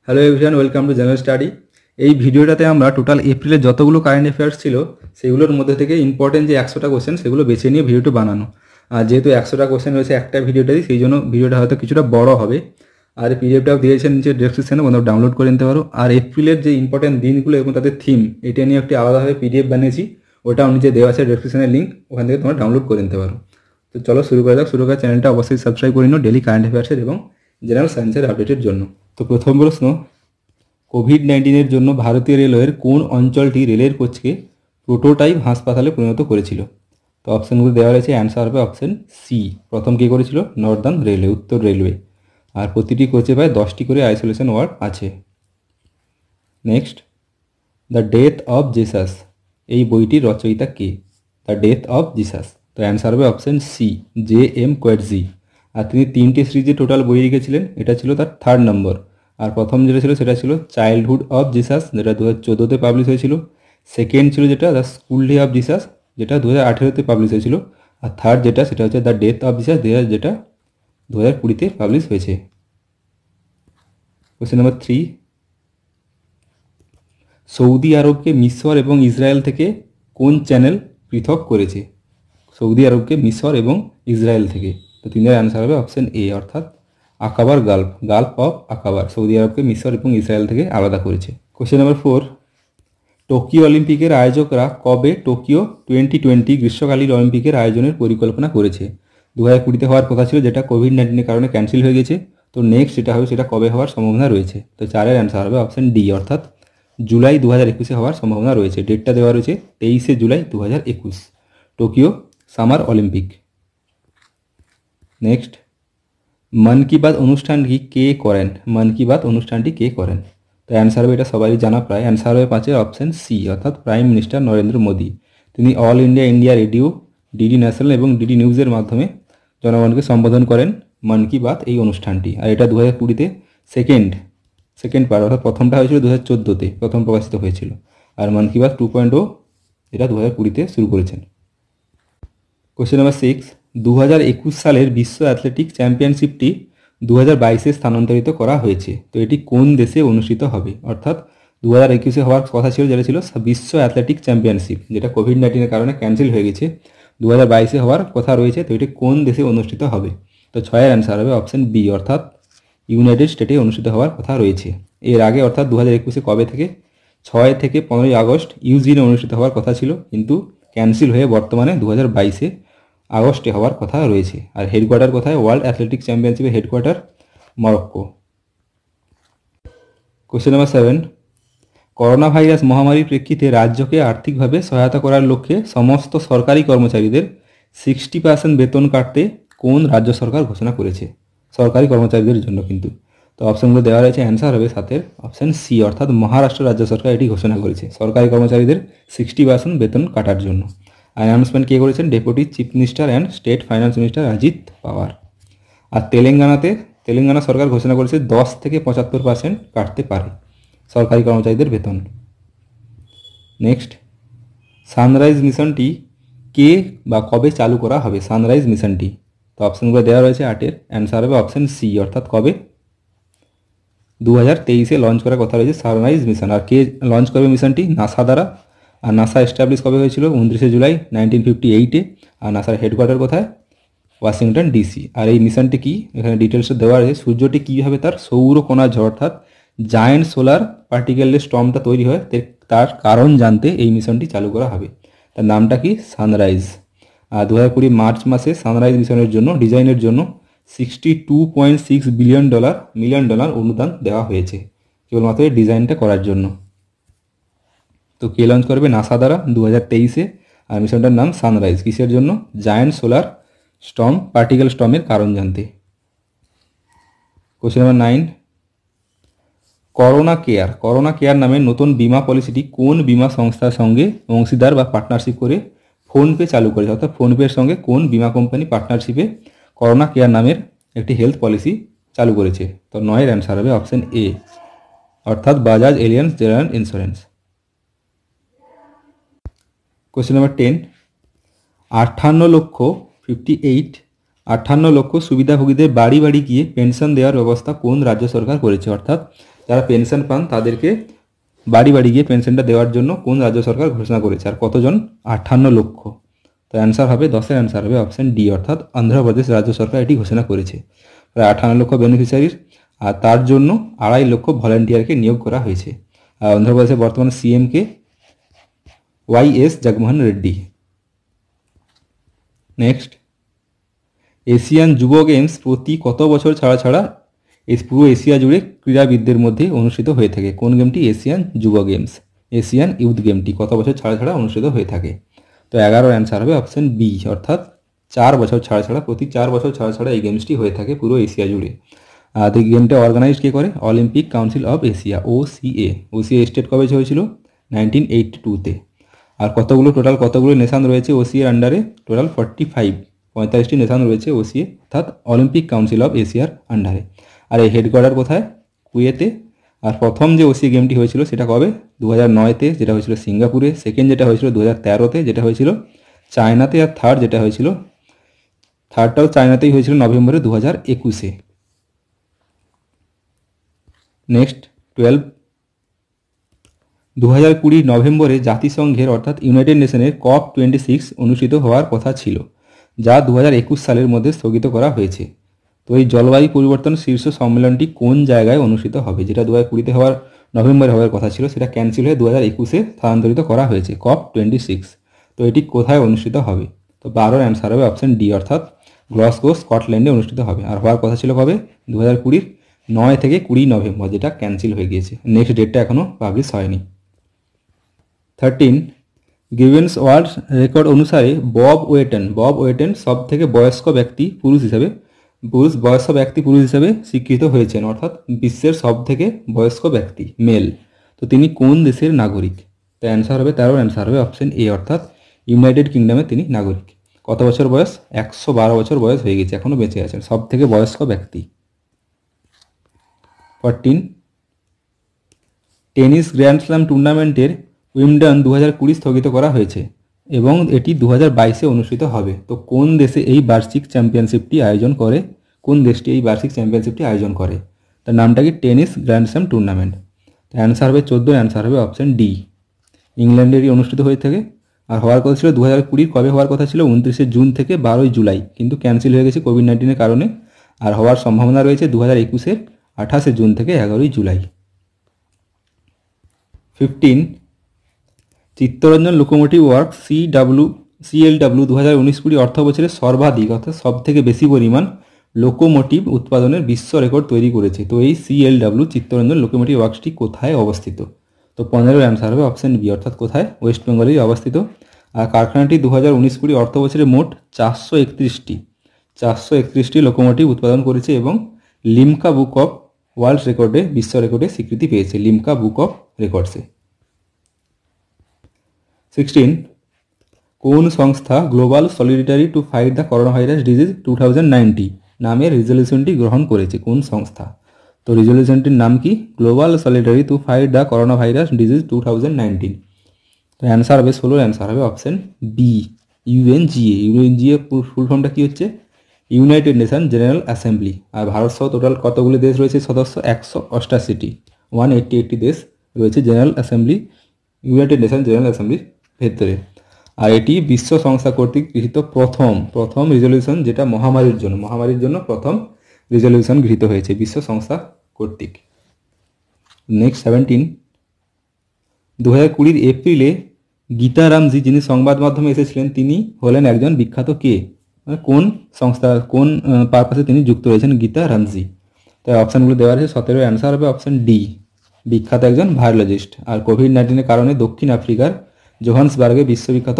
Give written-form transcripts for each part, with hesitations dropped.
Hello everyone, welcome to general study. এই ভিডিওটাতে আমরা টোটাল এপ্রিলের যতগুলো কারেন্ট অ্যাফেয়ার্স ছিল সেগুলোর মধ্যে থেকে ইম্পর্টেন্ট যে 100টা কোশ্চেন সেগুলো বেছে নিয়ে ভিডিওটা বানানো। আর যেহেতু 100টা কোশ্চেন রয়েছে একটা ভিডিওটাই, সেই জন্য ভিডিওটা হয়তো কিছুটা বড় হবে। আর পিডিএফটাও দিয়েছেন নিচে ডেসক্রিপশনে, তোমরা ডাউনলোড করে নিতে পারো। আর এপ্রিলের যে ইম্পর্টেন্ট দিনগুলো এবং তাদের থিম, এটা নিয়ে একটি আলাদাভাবে পিডিএফ বানিয়েছি, ওটাও নিচে দেওয়া আছে ডেসক্রিপশনের লিঙ্ক, ওখান থেকে তোমরা ডাউনলোড করে নিতে পারো। তো চলো শুরু করা যাক। শুরু করার চ্যানেলটা অবশ্যই সাবস্ক্রাইব করে নিও ডেলি কারেন্ট অ্যাফেয়ার্সের এবং জেনারেল সায়েন্সের আপডেটের জন্য। তো প্রথম প্রশ্ন, কোভিড-19 জন্য ভারতীয় রেলওয়ের কোন অঞ্চলটি রেলের কোচকে প্রোটোটাইপ হাসপাতালে পরিণত করেছিল? তো অপশানগুলো দেওয়া রয়েছে, অ্যান্সার হবে অপশান সি। প্রথম কে করেছিল? নর্দার্ন রেলওয়ে, উত্তর রেলওয়ে। আর প্রতিটি কোচে প্রায় 10টি করে আইসোলেশন ওয়ার্ড আছে। Next, the death of Jesus, এই বইটির রচয়িতা কে? দ্য ডেথ অফ জিসাস, তো অ্যান্সার হবে অপশান সি, জে.এম. কোয়েটজি। আর তিনি 3টে সিরিজে টোটাল বই লিখেছিলেন, এটা ছিল তার 3rd নম্বর। আর প্রথম যেটা ছিল সেটা ছিল চাইল্ডহুড অফ জিসাস, যেটা 2014-তে পাবলিশ হয়েছিল। সেকেন্ড ছিল যেটা the school day of Jesus, যেটা 2018-তে পাবলিশ হয়েছিল। আর থার্ড যেটা সেটা হচ্ছে দ্য ডেথ অফ জিসাস, যেটা 2020-তে পাবলিশ হয়েছে। কোশ্চেন নাম্বার 3, সৌদি আরবকে মিশর এবং ইসরায়েল থেকে কোন চ্যানেল পৃথক করেছে? সৌদি আরবকে মিশর এবং ইসরায়েল থেকে, তো তিনের অ্যান্সার হবে অপশান এ, অর্থাৎ আকাবার গালফ, গালফ অফ আকাবার সৌদি আরবকে মিশর এবং ইসরায়েল থেকে আলাদা করেছে। কোশ্চেন নাম্বার 4, টোকিও অলিম্পিকের আয়োজকরা কবে টোকিও 2020 গ্রীষ্মকালীন অলিম্পিকের আয়োজনের পরিকল্পনা করেছে? 2020-তে হওয়ার কথা ছিল, যেটা কোভিড-19-এর কারণে ক্যান্সেল হয়ে গেছে। তো নেক্সট যেটা হবে সেটা কবে হওয়ার সম্ভাবনা রয়েছে? তো 4-এর অ্যান্সার হবে অপশান ডি, অর্থাৎ জুলাই 2021-এ হওয়ার সম্ভাবনা রয়েছে। ডেটটা দেওয়া রয়েছে 23শে July 2021, Tokyo summer Olympic. Next, Mann Ki Baat অনুষ্ঠানটি কে করেন? মন কি বাত অনুষ্ঠানটি কে করেন? তো অ্যান্সার হবে, এটা সবারই জানা প্রায়, অ্যান্সার হবে 5-এর অপশান সি, অর্থাৎ প্রাইম মিনিস্টার নরেন্দ্র মোদী। তিনি all India radio, DD national এবং ডিডি নিউজের মাধ্যমে জনগণকে সম্বোধন করেন মন কি বাত এই অনুষ্ঠানটি। আর এটা 2020-তে সেকেন্ড পার্ট, অর্থাৎ প্রথমটা হয়েছিল 2014-তে, প্রথম প্রকাশিত হয়েছিল। আর মন কি বাত 2.0 এটা 2020-তে শুরু করেছেন। কোশ্চেন নাম্বার 6, 2021 সালের বিশ্ব অ্যাথলেটিক চ্যাম্পিয়নশিপটি 2022-এ স্থানান্তরিত করা হয়েছে। তো এটি কোন দেশে অনুষ্ঠিত হবে? অর্থাৎ 2021-এ হওয়ার কথা ছিল, যেটা ছিল বিশ্ব অ্যাথলেটিক চ্যাম্পিয়নশিপ, যেটা কোভিড-19-এর কারণে ক্যান্সেল হয়ে গেছে। 2022-এ হওয়ার কথা রয়েছে, তো এটি কোন দেশে অনুষ্ঠিত হবে? তো 6-এর অ্যান্সার হবে অপশান বি, অর্থাৎ ইউনাইটেড স্টেটে অনুষ্ঠিত হওয়ার কথা রয়েছে। এর আগে অর্থাৎ 2021-এ কবে থেকে? 6 থেকে 15ই আগস্ট ইউজিনে অনুষ্ঠিত হওয়ার কথা ছিল, কিন্তু ক্যান্সেল হয়ে বর্তমানে 2022-এ আগস্টে হওয়ার কথা রয়েছে। আর হেডকোয়ার্টার কোথায়? ওয়ার্ল্ড অ্যাথলেটিক চ্যাম্পিয়নশিপের headquarter Morocco. Question number 7, corona virus মহামারীর প্রেক্ষিতে রাজ্যকে আর্থিকভাবে সহায়তা করার লক্ষ্যে সমস্ত সরকারি কর্মচারীদের 60% বেতন কাটতে কোন রাজ্য সরকার ঘোষণা করেছে? সরকারি কর্মচারীদের জন্য কিন্তু। তো অপশানগুলো দেওয়া রয়েছে, অ্যান্সার হবে 7-এর অপশান সি, অর্থাৎ মহারাষ্ট্র রাজ্য সরকার এটি ঘোষণা করেছে সরকারি কর্মচারীদের 60% বেতন কাটার জন্য। অ্যানাউন্সমেন্ট কে করেছেন? Deputy chief minister and state finance minister Ajit Pawar. আর তেলেঙ্গানা সরকার ঘোষণা করেছে 10 থেকে 75% কাটতে পারে সরকারি কর্মচারীদের বেতন। নেক্সট, সানরাইজ মিশনটি কে বা কবে চালু করা হবে? সানরাইজ মিশনটি, তো অপশানগুলো দেওয়া রয়েছে, 8-এর অ্যান্সার হবে অপশান সি, অর্থাৎ কবে? 2023-এ লঞ্চ করার কথা রয়েছে সানরাইজ মিশন। আর কে লঞ্চ করবে মিশনটি? নাসা দ্বারা। আর নাসা এস্টাবলিশ কবে হয়েছিল? 29শে জুলাই 1958-এ। আর নাসার হেডকোয়ার্টার কোথায়? Washington DC. আর এই মিশনটি কি, এখানে ডিটেলসে দেওয়া রয়েছে। সূর্যটি কীভাবে তার সৌরকণা ঝড়, অর্থাৎ জায়েন্ট সোলার পার্টিকেলের স্টর্মটা তৈরি হয়, তার কারণ জানতে এই মিশনটি চালু করা হবে। তার নামটা কি? সানরাইজ। আর 2020 মার্চ মাসে সানরাইজ মিশনের জন্য ডিজাইনের জন্য $62.6 মিলিয়ন অনুদান দেওয়া হয়েছে কেবলমাত্র এই ডিজাইনটা করার জন্য। তো কে লঞ্চ করবে? নাসা দ্বারা 2023-এ। আর মিশনটার নাম সানরাইজ। কিসের জন্য? জায়েন্ট সোলার পার্টিকেল স্টর্মের কারণ জানতে। কোশ্চেন নাম্বার 9, করোনা কেয়ার নামে নতুন বিমা পলিসিটি কোন বিমা সংস্থার সঙ্গে অংশীদার বা পার্টনারশিপ করে ফোনপে চালু করেছে? অর্থাৎ ফোনপের সঙ্গে কোন বিমা কোম্পানি পার্টনারশিপে করোনা কেয়ার নামের একটি হেলথ পলিসি চালু করেছে? তো 9-এর অ্যান্সার হবে অপশান এ, অর্থাৎ Bajaj Allianz general insurance. Question number 10, 58 লক্ষ সুবিধাভোগীদের বাড়ি বাড়ি গিয়ে পেনশন দেওয়ার ব্যবস্থা কোন রাজ্য সরকার করেছে? অর্থাৎ যারা পেনশন পান তাদেরকে বাড়ি বাড়ি গিয়ে পেনশনটা দেওয়ার জন্য কোন রাজ্য সরকার ঘোষণা করেছে, আর কতজন? 58 লক্ষ। তো অ্যান্সার হবে 10-এর অ্যান্সার হবে অপশন ডি, অর্থাৎ অন্ধ্রপ্রদেশ রাজ্য সরকার এটি ঘোষণা করেছে। প্রায় 58 লক্ষ বেনিফিশিয়ারির, আর তার জন্য 2.5 লক্ষ ভলেন্টিয়ারকে নিয়োগ করা হয়েছে। আর অন্ধ্রপ্রদেশের বর্তমান সিএমকে ওয়াইএস জগনমোহন রেড্ডি। নেক্সট, এশিয়ান যুব গেমস প্রতি কত বছর ছাড়া ছাড়া এই পুরো এশিয়া জুড়ে ক্রীড়াবিদদের মধ্যে অনুষ্ঠিত হয়ে থাকে? কোন গেমটি? এশিয়ান যুব গেমস, এশিয়ান ইউথ গেমটি কত বছর ছাড়া ছাড়া অনুষ্ঠিত হয়ে থাকে? তো 11-এর অ্যান্সার হবে অপশন বি, অর্থাৎ 4 বছর ছাড়া ছাড়া, প্রতি 4 বছর ছাড়া ছাড়া এই গেমসটি হয়ে থাকে পুরো এশিয়া জুড়ে। আর এই গেমটা অর্গানাইজ কে করে? Olympic council of Asia, OCA. OCA state কবে হয়েছিল? 1982-তে। আর কতগুলো নেশান রয়েছে ওসিএর আন্ডারে? টোটাল 45টি নেশান রয়েছে ওসিএ, অর্থাৎ অলিম্পিক কাউন্সিল অফ এশিয়ার আন্ডারে। আর এই হেডকোয়ার্টার কোথায়? কুয়েতে। আর প্রথম যে ওসিএ গেমটি হয়েছিল সেটা কবে? 2009-তে, যেটা হয়েছিল সিঙ্গাপুরে। সেকেন্ড যেটা হয়েছিল 2013-তে, যেটা হয়েছিল চায়নাতে। আর থার্ড যেটা হয়েছিল, থার্ডটাও চায়নাতেই হয়েছিল নভেম্বরে 2021-এ। নেক্সট 12, 2020 নভেম্বরে জাতিসংঘের অর্থাৎ ইউনাইটেড নেশনের COP26 অনুষ্ঠিত হওয়ার কথা ছিল, যা 2021 সালের মধ্যে স্থগিত করা হয়েছে। তো এই জলবায়ু পরিবর্তন শীর্ষ সম্মেলনটি কোন জায়গায় অনুষ্ঠিত হবে? যেটা 2020-তে নভেম্বরে হওয়ার কথা ছিল, সেটা ক্যান্সেল হয়ে 2021-এ স্থানান্তরিত করা হয়েছে, COP26। তো এটি কোথায় অনুষ্ঠিত হবে? তো 12-এর অ্যান্সার হবে অপশন ডি, অর্থাৎ গ্লাসগো, স্কটল্যান্ডে অনুষ্ঠিত হবে। আর হওয়ার কথা ছিল কবে? 2020-র 9 থেকে 20 নভেম্বর, যেটা ক্যান্সেল হয়ে গিয়েছে। নেক্সট ডেটটা এখনও পাবলিশ হয়নি। 13, গিনেস ওয়ার্ল্ড রেকর্ড অনুসারে বব ওয়েটন সব থেকে বয়স্ক ব্যক্তি পুরুষ হিসেবে স্বীকৃত হয়েছেন, অর্থাৎ বিশ্বের সব থেকে বয়স্ক ব্যক্তি মেল। তো তিনি কোন দেশের নাগরিক? তো অ্যান্সার হবে 13-এর অ্যান্সার হবে অপশন এ, অর্থাৎ ইউনাইটেড কিংডমে তিনি নাগরিক। কত বছর বয়স? 112 বছর বয়স হয়ে গেছে, এখনও বেঁচে আছেন, সব থেকে বয়স্ক ব্যক্তি। 14, টেনিস গ্র্যান্ড স্ল্যাম টুর্নামেন্টের উইম্বলডন 2020 স্থগিত করা হয়েছে এবং এটি 2022-এ অনুষ্ঠিত হবে। তো কোন দেশে এই বার্ষিক চ্যাম্পিয়নশিপটি আয়োজন করে? কোন দেশটি এই বার্ষিক চ্যাম্পিয়নশিপটি আয়োজন করে? তার নামটা কি? Tennis grand slam tournament. তো অ্যান্সার হবে 14, অ্যান্সার হবে অপশন ডি, ইংল্যান্ডেরই অনুষ্ঠিত হয়ে থাকে। আর হওয়ার কথা ছিল 2020, কবে হওয়ার কথা ছিল? 29শে জুন থেকে 12ই জুলাই, কিন্তু ক্যান্সেল হয়ে গেছে কোভিড-19-এর কারণে। আর হওয়ার সম্ভাবনা রয়েছে 2021-এর 28শে জুন থেকে 11ই July. 15, Chittaranjan locomotive work CLW 2019-20 অর্থ বছরে সর্বাধিক, অর্থাৎ সব থেকে বেশি পরিমাণ লোকোমোটিভ উৎপাদনের বিশ্ব রেকর্ড তৈরি করেছে। তো এই CLW চিত্তরঞ্জন লোকোমোটিভ ওয়ার্কসটি কোথায় অবস্থিত? তো 15-এর অ্যান্সার হবে অপশন বি, অর্থাৎ কোথায়? ওয়েস্ট বেঙ্গলেই অবস্থিত। আর কারখানাটি 2019-20 অর্থ বছরে মোট 431টি লোকোমোটিভ উৎপাদন করেছে এবং লিমকা বুক অফ ওয়ার্ল্ড রেকর্ডে, বিশ্ব রেকর্ডে স্বীকৃতি পেয়েছে, লিমকা বুক অফ রেকর্ডসে। 16, কোন সংস্থা global solidarity to fight the corona virus disease 2019 নামের রেজলিউশনটি গ্রহণ করেছে? কোন সংস্থা? তো রেজলিউশনটির নাম কি? Global solidarity to fight the corona virus disease 2019। তো অ্যান্সার হবে 16, অ্যান্সার হবে অপশন বি, ইউএনজিএ ফুল ফর্মটা কি হচ্ছে? United Nation General Assembly. আর ভারত সহ টোটাল কতগুলি দেশ রয়েছে সদস্য? 188টি, 188টি দেশ রয়েছে general assembly, United Nation General অ্যাসেম্বলির ভেতরে। আর এটি বিশ্ব সংস্থা কর্তৃক গৃহীত প্রথম রেজলিউশন, যেটা মহামারীর জন্য প্রথম রেজলিউশন গৃহীত হয়েছে বিশ্ব সংস্থা কর্তৃক। নেক্সট 17, 2020 এপ্রিলে গীতা রামজি, যিনি সংবাদ মাধ্যমে এসেছিলেন, তিনি হলেন একজন বিখ্যাত কে? কোন সংস্থা, কোন পারপাসে তিনি যুক্ত রয়েছেন গীতা রামজি? তাই অপশানগুলো দেওয়া আছে। 17-এর অ্যান্সার হবে অপশন ডি, বিখ্যাত একজন ভায়োলজিস্ট। আর কোভিড-19-এর কারণে দক্ষিণ আফ্রিকার জোহান্সবার্গে বিশ্ববিখ্যাত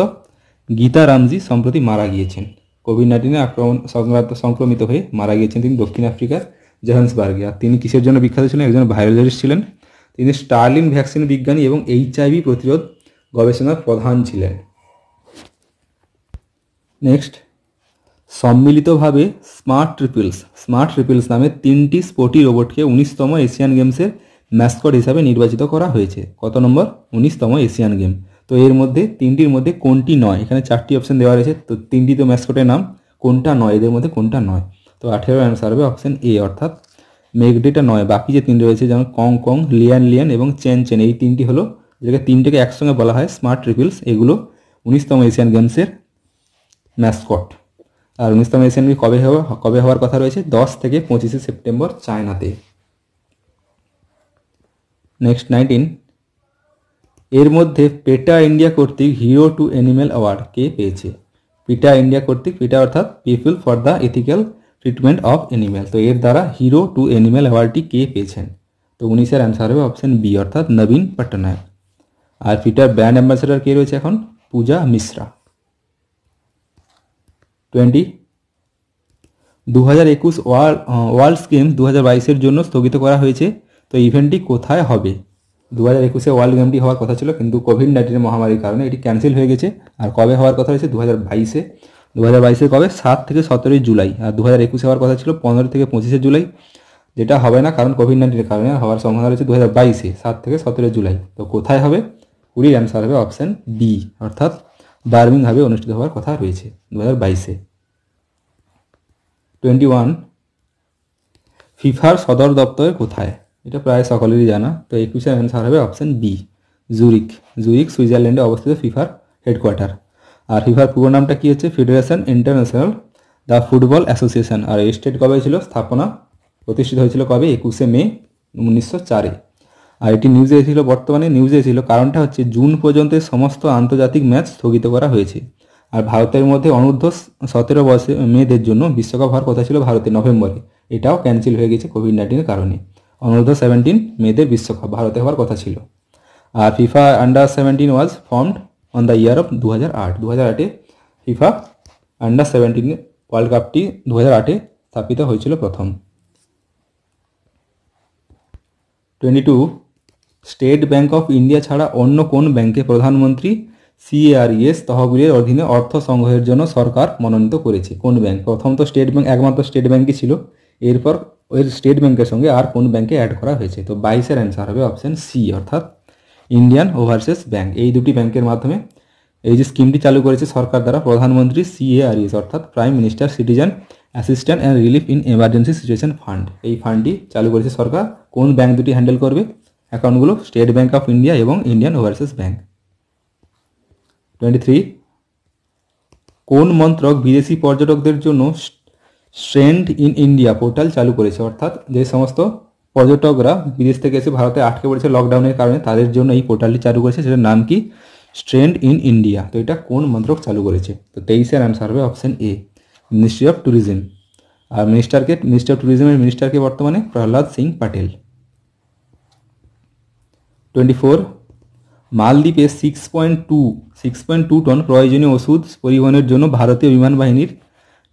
গীতা রামজি সম্প্রতি মারা গিয়েছেন। কোভিড-19-এ সংক্রমিত হয়ে মারা গিয়েছেন তিনি দক্ষিণ আফ্রিকার জোহান্সবার্গে। আর তিনি কিসের জন্য বিখ্যাত ছিলেন? একজন ভায়োলজিস্ট ছিলেন। তিনি স্টারলিং ভ্যাকসিন বিজ্ঞানী এবং HIV প্রতিরোধ গবেষণার প্রধান ছিলেন। নেক্সট, সম্মিলিতভাবে স্মার্ট ট্রিপলস নামে 3টি স্পোর্টি রোবটকে 19তম এশিয়ান গেমসের ম্যাসকট হিসাবে নির্বাচিত করা হয়েছে। কত নম্বর? 19তম এশিয়ান গেম। তো এর মধ্যে 3টির মধ্যে কোনটি নয়? এখানে 4টি অপশন দেওয়া রয়েছে। তো 3টি তো ম্যাসকটের নাম, কোনটা নয়? এদের মধ্যে কোনটা নয়? তো 18-এর অ্যান্সার হবে অপশন এ, অর্থাৎ মেঘডেটা নয়, বাকি যে তিনটে রয়েছে যেমন কং কং, লিয়ান লিয়ান এবং চেন চেন, এই তিনটি হলো যেটাকে তিনটেকে একসঙ্গে বলা হয় স্মার্ট ট্রিপলস। এগুলো 19তম এশিয়ান গেমসের ম্যাসকট। আর 19তম এশিয়ান গেমস কবে হওয়ার কথা রয়েছে? 10 থেকে 25 সেপ্টেম্বর চায়নাতে। নেক্সট 19, এর মধ্যে পেটা ইন্ডিয়া কর্তৃক হিরো টু অ্যানিম্যাল অ্যাওয়ার্ড কে পেয়েছে? পিটা ইন্ডিয়া কর্তৃক, পিটা অর্থাৎ people for the ethical treatment of animal, তো এর দ্বারা হিরো টু অ্যানিম্যাল অ্যাওয়ার্ডটি কে পেয়েছেন? তো 19-এর অ্যান্সার হবে অপশন বি অর্থাৎ নবীন পট্টনায়ক। আর পিটার ব্র্যান্ড অ্যাম্বাসেডর কে রয়েছে এখন? পূজা মিশ্রা। 20, 2021 ওয়ার্ল্ডস গেমস 2022-এর জন্য স্থগিত করা হয়েছে, তো ইভেন্টটি কোথায় হবে? 2021-এ ওয়ার্ল্ড গেমটি হওয়ার কথা ছিল, কিন্তু কোভিড-19 মহামারীর কারণে এটি ক্যান্সেল হয়ে গেছে। আর কবে হওয়ার কথা হয়েছে? 2022-এ। 2022-এ কবে? 7 থেকে 17 জুলাই। আর 2021-এ হওয়ার কথা ছিল 15 থেকে 25 জুলাই, যেটা হবে না কারণ কোভিড-19-এর কারণে। হওয়ার সম্ভাবনা রয়েছে 2022-এ 7 থেকে 17 জুলাই। তো কোথায় হবে? পুরীর অ্যান্সার হবে অপশন বি অর্থাৎ বার্মিংহামে অনুষ্ঠিত হওয়ার কথা রয়েছে 2022-এ। 21, ফিফার সদর দপ্তর কোথায়? এটা প্রায় সকলেরই জানা, তো 21-এর অ্যান্সার হবে অপশন বি জুরিক। জুরিক সুইজারল্যান্ডে অবস্থিত ফিফার হেডকোয়ার্টার। আর ফিফার পুরো নামটা কি হচ্ছে? Federation international the football association. আর এই স্টেট কবে ছিল স্থাপনা? প্রতিষ্ঠিত হয়েছিল কবে? 21শে মে 1904-এ। আর এটি নিউজে ছিল, বর্তমানে নিউজে ছিল, কারণটা হচ্ছে জুন পর্যন্ত সমস্ত আন্তর্জাতিক ম্যাচ স্থগিত করা হয়েছে। আর ভারতের মধ্যে অনূর্ধ্ব 17 বছর মেয়েদের জন্য বিশ্বকাপ হওয়ার কথা ছিল ভারতে নভেম্বরে, এটাও ক্যান্সেল হয়ে গেছে কোভিড-19-এর কারণে। অনূর্ধ্ব 17 মেয়েদের বিশ্বকাপ ভারতে হওয়ার কথা ছিল। আর FIFA under 17 was formed on the year of 2008। 2008-এ ফিফা আন্ডার 17 ওয়ার্ল্ড কাপটি 2008-এ স্থাপিত হয়েছিল প্রথম। 22, স্টেট ব্যাংক অফ ইন্ডিয়া ছাড়া অন্য কোন ব্যাংকে প্রধানমন্ত্রী সিএআরইএস তহবিলের অধীনে অর্থ সংগ্রহের জন্য সরকার মনোনীত করেছে? কোন ব্যাংক? প্রথম তো স্টেট ব্যাংক, একমাত্র স্টেট ব্যাংকই ছিল, এরপর ওই স্টেট ব্যাংকের সঙ্গে আর কোন ব্যাংকে অ্যাড করা হয়েছে? তো 22-এর অ্যান্সার হবে অপশন সি অর্থাৎ ইন্ডিয়ান ওভারসিজ ব্যাংক। এই দুটি ব্যাংকের মাধ্যমে এই যে স্কিমটি চালু করেছে সরকার দ্বারা, প্রধানমন্ত্রী সিএআরইএস অর্থাৎ prime minister citizen assistant and relief in emergency situation fund, এই ফান্ডটি চালু করেছে সরকার। কোন ব্যাংক দুটি হ্যান্ডেল করবে অ্যাকাউন্টগুলো? স্টেট ব্যাংক অফ ইন্ডিয়া এবং ইন্ডিয়ান ওভারসিজ ব্যাংক। 23, কোন মন্ত্রক বিদেশি পর্যটকদের জন্য স্ট্রেন্ড ইন ইন্ডিয়া পোর্টাল চালু করেছে? অর্থাৎ যে সমস্ত পর্যটকরা বিদেশ থেকে এসে ভারতে আটকে পড়েছে লকডাউনের কারণে, তাদের জন্য এই পোর্টালটি চালু করেছে, সেটার নাম কি? Strand in India. তো এটা কোন মন্ত্রক চালু করেছে? তো 23-এর অ্যান্সার হবে option A ministry of tourism. আর মিনিস্টার অফ ট্যুরিজমের মিনিস্টারকে বর্তমানে প্রহ্লাদ সিং প্যাটেল। 24, মালদ্বীপে 6.2 টন প্রয়োজনীয় ওষুধ পরিবহনের জন্য ভারতীয় বিমান বাহিনীর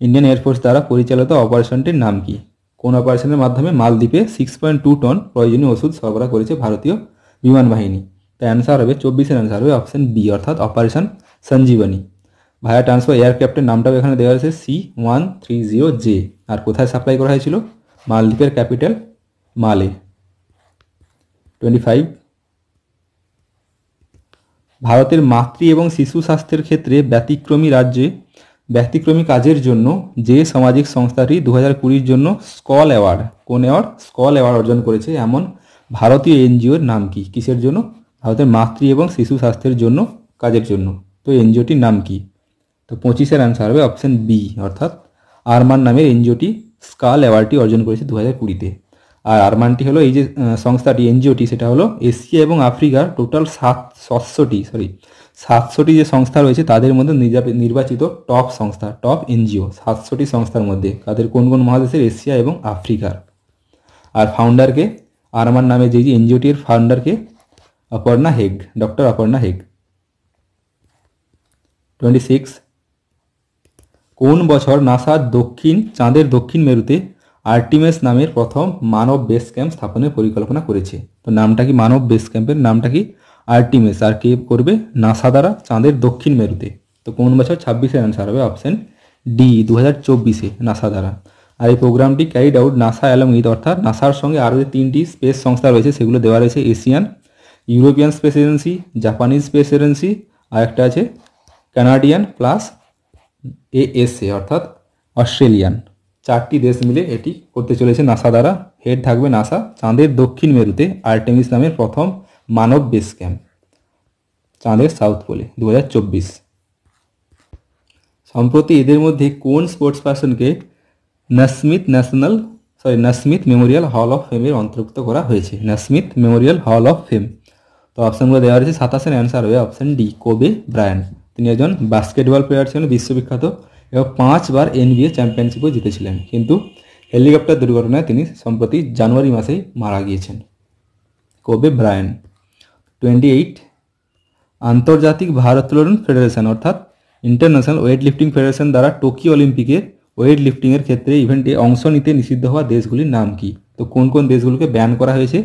ইন্ডিয়ান এয়ারফোর্স দ্বারা পরিচালিত অপারেশনটির নাম কি? কোন অপারেশনের মাধ্যমে মালদ্বীপে 6.2 টন প্রয়োজনীয় ওষুধ সরবরাহ করেছে ভারতীয় বিমান বাহিনী? তাই অ্যান্সার হবে 24-এর অ্যান্সার হবে অপশন বি অর্থাৎ অপারেশন সঞ্জীবনী। ভায়া ট্রান্সফার এয়ারক্রাফ্টের নামটাও এখানে দেওয়া হয়েছে C-130J। আর কোথায় সাপ্লাই করা হয়েছিল? মালদ্বীপের ক্যাপিটাল মালে। 25, ভারতের মাতৃ এবং শিশু স্বাস্থ্যের ক্ষেত্রে ব্যতিক্রমী কাজের জন্য যে সামাজিক সংস্থাটি 2020-র জন্য স্কল অ্যাওয়ার্ড, কোন অ্যাওয়ার্ড? স্কল অ্যাওয়ার্ড অর্জন করেছে এমন ভারতীয় এনজিওর নাম কি? কিসের জন্য? ভারতের মাতৃ এবং শিশু স্বাস্থ্যের জন্য কাজের জন্য। তো এনজিওটির নাম কি? তো 25-এর অ্যান্সার হবে অপশন বি অর্থাৎ আরমান নামের এনজিওটি স্কল অ্যাওয়ার্ডটি অর্জন করেছে 2020-তে। আর আরমানটি হলো এই যে সংস্থাটি, এনজিওটি, সেটা হলো এশিয়া এবং আফ্রিকার টোটাল 700টি যে সংস্থা রয়েছে তাদের মধ্যে নির্বাচিত টপ সংস্থা, টপ এনজিও 700টি সংস্থার মধ্যে। তাদের কোন কোন মহাদেশের? এশিয়া এবং আফ্রিকার। আর ফাউন্ডারকে, আরমান নামে যে এনজিওটির ফাউন্ডারকে অপর্ণা হেগ, ডক্টর অপর্ণা হেগ। 26, কোন বছর নাসা চাঁদের দক্ষিণ মেরুতে আর্টিমিস নামের প্রথম মানব বেস ক্যাম্প স্থাপনের পরিকল্পনা করেছে? তো নামটা কি? মানব বেস ক্যাম্পের নামটা কি? আর্টিমিস। আর কে করবে? নাসা দ্বারা চাঁদের দক্ষিণ মেরুতে। তো কোন বছর? 26-এর অ্যান্সার হবে অপশন ডি 2024-এ নাসা দ্বারা। আর এই প্রোগ্রামটি carried out NASA along with, অর্থাৎ নাসার সঙ্গে আরও যে 3টি স্পেস সংস্থা রয়েছে সেগুলো দেওয়া রয়েছে Asian, European space agency, Japanese space agency, আর একটা আছে কানাডিয়ান প্লাস এএসএ অর্থাৎ অস্ট্রেলিয়ান 4টি দেশ মিলে এটি করতে চলেছে নাসা দ্বারা। হেড থাকবে নাসা। চাঁদের দক্ষিণ মেরুতে আর্টেমিস নামের প্রথম মানব বেস ক্যাম্প, চাঁদের সাউথ পোলে 2024। সম্প্রতি এদের মধ্যে কোন স্পোর্টস পার্সনকে নাসমিথ মেমোরিয়াল হল অফ ফেমের অন্তর্ভুক্ত করা হয়েছে? নাসমিথ মেমোরিয়াল হল অফ ফেম। তো অপশানগুলো দেওয়া রয়েছে, 27 অ্যান্সার হবে অপশান ডি, কোবে ব্রায়ান্ট। তিনি একজন বাস্কেটবল প্লেয়ার ছিলেন, বিশ্ববিখ্যাত, এবং 5 বার NBA চ্যাম্পিয়নশিপও জিতেছিলেন, কিন্তু হেলিকপ্টার দুর্ঘটনায় তিনি সম্প্রতি জানুয়ারি মাসেই মারা গিয়েছেন। Kobe Bryant. 28 আন্তর্জাতিক ভারোত্তোলন ফেডারেশন অর্থাৎ ইন্টারন্যাশনাল ওয়েট লিফটিং ফেডারেশন দ্বারা টোকিও অলিম্পিকের ওয়েট লিফটিংয়ের ক্ষেত্রে ইভেন্টে অংশ নিতে নিষিদ্ধ হওয়া দেশগুলির নাম কি? তো কোন কোন দেশগুলোকে ব্যান করা হয়েছে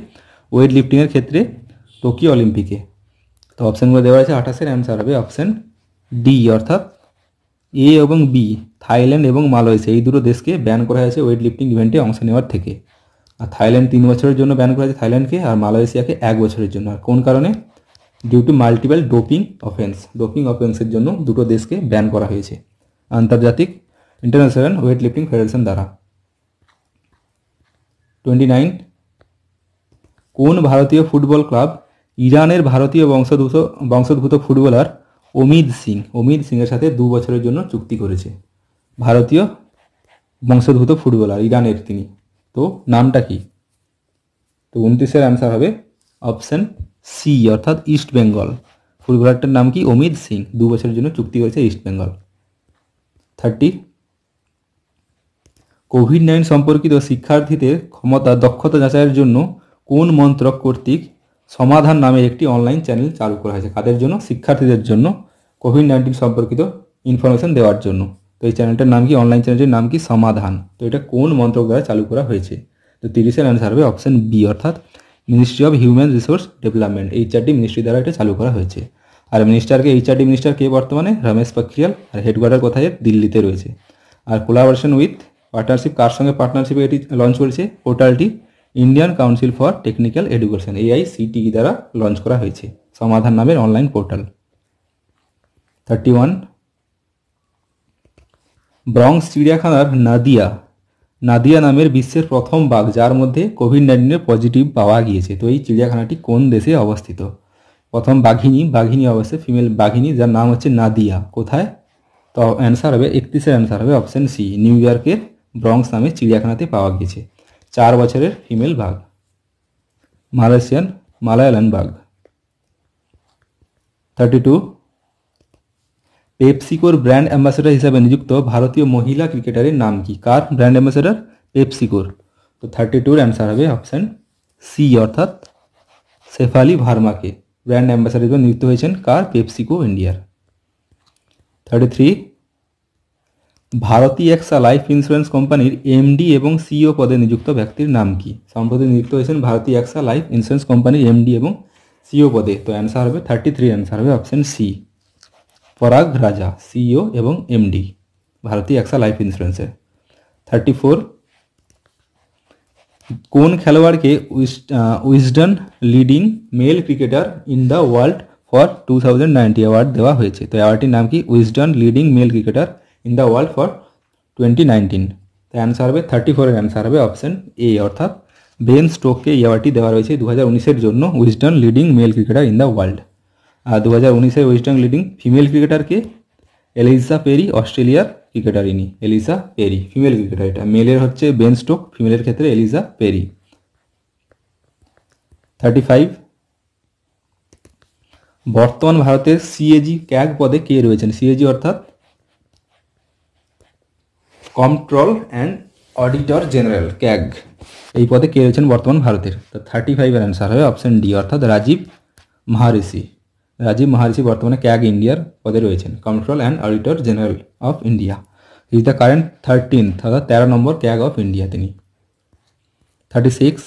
ওয়েট লিফটিংয়ের ক্ষেত্রে টোকিও অলিম্পিকে? তো অপশানগুলো দেওয়া আছে, 28 অ্যান্সার হবে অপশান ডি অর্থাৎ এ এবং বি, থাইল্যান্ড এবং মালয়েশিয়া, এই দুটো দেশকে ব্যান করা হয়েছে ওয়েট লিফটিং ইভেন্টে অংশ নেওয়ার থেকে। আর থাইল্যান্ড 3 বছরের জন্য ব্যান করা হয়েছে থাইল্যান্ডকে, আর মালয়েশিয়াকে 1 বছরের জন্য। আর কোন কারণে? ডিউ টু মাল্টিপল ডোপিং অফেন্সের জন্য দুটো দেশকে ব্যান করা হয়েছে আন্তর্জাতিক ইন্টারন্যাশনাল ওয়েট লিফটিং ফেডারেশন দ্বারা। 29 কোন ভারতীয় ফুটবল ক্লাব ইরানের ভারতীয় বংশোদ্ভূত ফুটবলার অমিত সিংয়ের সাথে 2 বছরের জন্য চুক্তি করেছে? ভারতীয় বংশোদ্ভূত ফুটবলার, ইরানের তিনি, তো নামটা কি? তো 29 অ্যান্সার হবে অপশান সি অর্থাৎ ইস্ট বেঙ্গল। ফুটবলারটার নাম কি? অমিত সিং, 2 বছরের জন্য চুক্তি করেছে ইস্ট বেঙ্গল। 30 কোভিড-19 সম্পর্কিত শিক্ষার্থীদের দক্ষতা যাচাইয়ের জন্য কোন মন্ত্রক কর্তৃক সমাধান নামের একটি অনলাইন চ্যানেল চালু করা হয়েছে? কাদের জন্য? শিক্ষার্থীদের জন্য কোভিড-19 সম্পর্কিত ইনফরমেশন দেওয়ার জন্য। তো এই চ্যানেলটার নাম কি? অনলাইন চ্যানেলটির নাম কি? সমাধান। তো এটা কোন মন্ত্রক দ্বারা চালু করা হয়েছে? তো 30 অ্যান্সার হবে অপশান বি অর্থাৎ ministry of human resource development, HRD ministry দ্বারা এটা চালু করা হয়েছে। আর HRD মিনিস্টার কে বর্তমানে? রমেশ পোখরিয়াল। আর হেডকোয়ার্টার কোথায়? দিল্লিতে রয়েছে। আর কোলাবোরেশন উইথ পার্টনারশিপ, কার সঙ্গে পার্টনারশিপে এটি লঞ্চ করেছে পোর্টালটি? Indian council for technical education, AICTE দ্বারা লঞ্চ করা হয়েছে সমাধান নামের অনলাইন পোর্টাল। 31 ব্রঙ্কস চিড়িয়াখানার নাদিয়া নামের বিশ্বের প্রথম বাঘ যার মধ্যে কোভিড-19 পজিটিভ পাওয়া গিয়েছে, তো এই চিড়িয়াখানাটি কোন দেশে অবস্থিত? প্রথম বাঘিনী অবশ্যই ফিমেল বাঘিনী, যার নাম হচ্ছে নাদিয়া। কোথায়? তো অ্যান্সার হবে 31 অ্যান্সার হবে অপশান সি, নিউ ইয়র্কের ব্রঙ্কস নামে চিড়িয়াখানাতে পাওয়া গিয়েছে। 4 বছরের ফিমেল বাঘ, মালায়ালান বাঘ। 32 পেপসিকোর ব্র্যান্ড অ্যাম্বাসেডর হিসাবে নিযুক্ত ভারতীয় মহিলা ক্রিকেটারের নাম কি? কার ব্র্যান্ড অ্যাম্বাসেডর? পেপসিকোর। তো 32 অ্যান্সার হবে অপশান সি অর্থাৎ শেফালি ভার্মাকে ব্র্যান্ড অ্যাম্বাসেডর হিসেবে নিযুক্ত হয়েছেন। কার? পেপসিকো ইন্ডিয়ার। 33 ভারতী এক্সা লাইফ ইন্স্যুরেন্স কোম্পানির MD এবং CEO পদে নিযুক্ত ব্যক্তির নাম কি? সম্প্রতি নিযুক্ত হয়েছেন ভারতী এক্সা লাইফ ইন্স্যুরেন্স কোম্পানির MD এবং CEO পদে। তো অ্যান্সার হবে 33 অ্যান্সার হবে অপশান সি, পরাগ রাজা, CEO এবং MD ভারতী এক্সা লাইফ ইন্স্যুরেন্সের। 34 কোন খেলোয়াড়কে Wisden leading male cricketer in the world for 2019 award দেওয়া হয়েছে? তো অ্যাওয়ার্ডটির নাম কি? Wisden leading male cricketer in the world for 2019। তো অ্যান্সার হবে 34 অ্যান্সার হবে অপশান এ অর্থাৎ বেন স্টোককে এই অ্যাওয়ার্ডটি দেওয়া রয়েছে 2019 জন্য, Wisden leading male cricketer in the world. আর 2019 উইজডেন লিডিং ফিমেল ক্রিকেটারকে? এলিজা পেরি, অস্ট্রেলিয়ার ক্রিকেটার ইনি, এলিজা পেরি ফিমেল ক্রিকেটার। এটা মেলের হচ্ছে বেন স্টোক, ফিমেলের ক্ষেত্রে এলিজা পেরি। 35 বর্তমান ভারতের CAG ক্যাগ পদে কে রয়েছেন? CAG অর্থাৎ control and auditor general, CAG, এই পদে কে রয়েছেন বর্তমান ভারতের? তো 35 এর অ্যান্সার হবে অপশান ডি অর্থাৎ রাজীব মাহারিসি বর্তমানে ক্যাগ ইন্ডিয়ার পদে রয়েছেন, control and auditor general of India. Is the current 13th অর্থাৎ 13 নম্বর ক্যাগ অফ ইন্ডিয়া তিনি। 36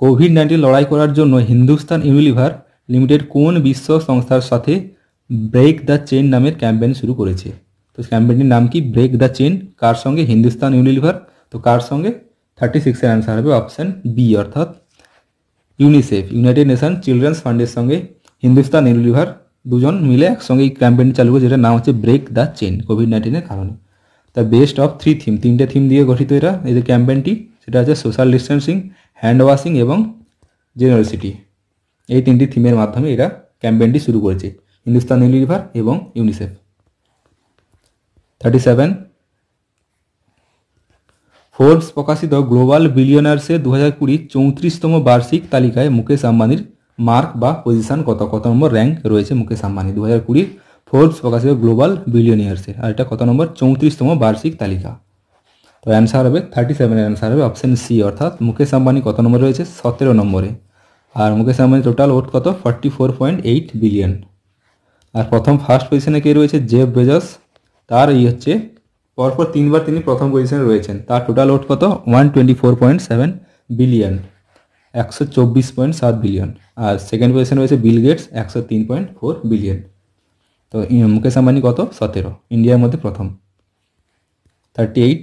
কোভিড-19 লড়াই করার জন্য হিন্দুস্তান ইউনিলিভার লিমিটেড কোন বিশ্ব সংস্থার সাথে ব্রেক দ্য চেইন নামের ক্যাম্পেইন শুরু করেছে? তো ক্যাম্পেইনটির নাম কি? Break the chain. কার সঙ্গে? হিন্দুস্তান ইউনিলিভার। তো কার সঙ্গে? 36 এর অ্যান্সার হবে অপশান বি অর্থাৎ ইউনিসেফ, ইউনাইটেড নেশন চিলড্রেন্স ফান্ডের সঙ্গে হিন্দুস্তান ইউনিলিভার দুজন মিলে একসঙ্গে এই ক্যাম্পেইন চালু করে, যেটার নাম হচ্ছে ব্রেক দ্য চেইন কোভিড-19 কারণে। তো দ্য বেস্ট অফ 3 থিম, 3টে থিম দিয়ে গঠিত এদের ক্যাম্পেইনটি। সেটা হচ্ছে সোশ্যাল ডিস্টেন্সিং, হ্যান্ড ওয়াশিং এবং জেনারসিটি। এই 3টি থিমের মাধ্যমে এরা ক্যাম্পেইনটি শুরু করেছে, হিন্দুস্তান ইউনিলিভার এবং ইউনিসেফ। 37 ফোর্বস প্রকাশিত গ্লোবাল বিলিয়নার্সের 2020 34তম বার্ষিক তালিকায় মুকেশ আম্বানির মার্ক বা পজিশন কত নম্বর র্যাঙ্ক রয়েছে মুকেশ আম্বানি 2020 ফোর্বস প্রকাশিত গ্লোবাল বিলিয়নিয়ার্সের, আর এটা কত নম্বর 34তম বার্ষিক তালিকা। তো অ্যান্সার হবে 37 এর অ্যান্সার হবে অপশন সি, অর্থাৎ মুকেশ আম্বানি কত নম্বরে রয়েছে 17 নম্বরে। আর মুকেশ আম্বানি টোটাল ওট কত 44.8 বিলিয়ন। আর প্রথম ফার্স্ট পজিশনে কে রয়েছে জেফ বেজস, তার হচ্ছে পরপর 3বার তিনি প্রথম পজিশনে রয়েছেন, তার টোটাল ওট কত 124.7 বিলিয়ন, 124.7 বিলিয়ন। আর সেকেন্ড পজিশনে রয়েছে বিল গেটস 103.4 বিলিয়ন। তো মুকেশ আম্বানি কত 17, ইন্ডিয়ার মধ্যে প্রথম। 38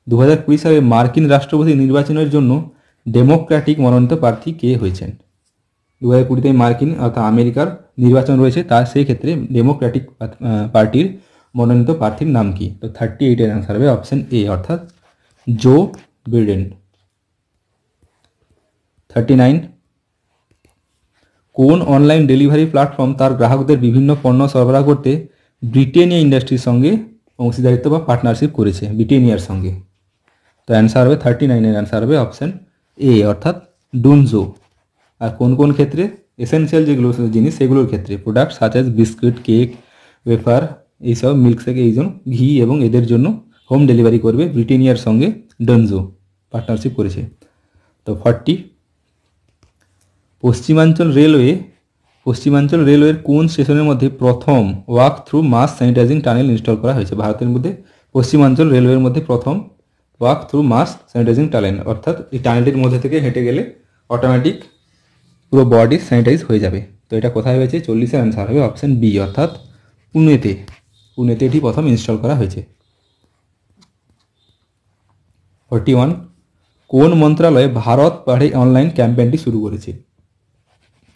2020 সালে মার্কিন রাষ্ট্রপতি নির্বাচনের জন্য ডেমোক্র্যাটিক মনোনীত প্রার্থী কে হয়েছেন। 2020 মার্কিন অর্থাৎ আমেরিকার নির্বাচন রয়েছে, তার সেই ক্ষেত্রে ডেমোক্র্যাটিক পার্টির মনোনীত প্রার্থীর নাম কি। তো 38 এর অ্যান্সার হবে অপশন এ, অর্থাৎ জো বিডেন। 39 কোন অনলাইন ডেলিভারি প্ল্যাটফর্ম তার গ্রাহকদের বিভিন্ন পণ্য সরবরাহ করতে ব্রিটেনিয়া ইন্ডাস্ট্রির সঙ্গে অংশীদারিত্ব বা পার্টনারশিপ করেছে, ব্রিটেনিয়ার সঙ্গে। তো অ্যান্সার হবে 39 এর অ্যান্সার হবে অপশন এ, অর্থাৎ ডুনজো। আর কোন কোন ক্ষেত্রে এসেনশিয়াল যেগুলো জিনিস সেগুলোর ক্ষেত্রে product such as biscuit, cake, wafer, এইসব মিল্কশেক, এইজন ঘি এবং এদের জন্য হোম ডেলিভারি করবে ব্রিটেনিয়ার সঙ্গে ডনজো পার্টনারশিপ করেছে। তো 40 পশ্চিমাঞ্চল রেলওয়ের কোন স্টেশনের মধ্যে প্রথম ওয়াক থ্রু মাস স্যানিটাইজিং টানেল ইনস্টল করা হয়েছে। ভারতের মধ্যে পশ্চিমাঞ্চল রেলওয়ের মধ্যে প্রথম ওয়াক থ্রু মাস স্যানিটাইজিং টানেল, অর্থাৎ এই টানেলটির মধ্যে থেকে হেঁটে গেলে অটোমেটিক পুরো বডি স্যানিটাইজ হয়ে যাবে। তো এটা কোথায় হয়েছে 40 এর অ্যান্সার হবে অপশন বি, অর্থাৎ পুনেতে এটি প্রথম ইনস্টল করা হয়েছে। 41 কোন মন্ত্রণালয় ভারত পড়ে অনলাইন ক্যাম্পেইনটি শুরু করেছে।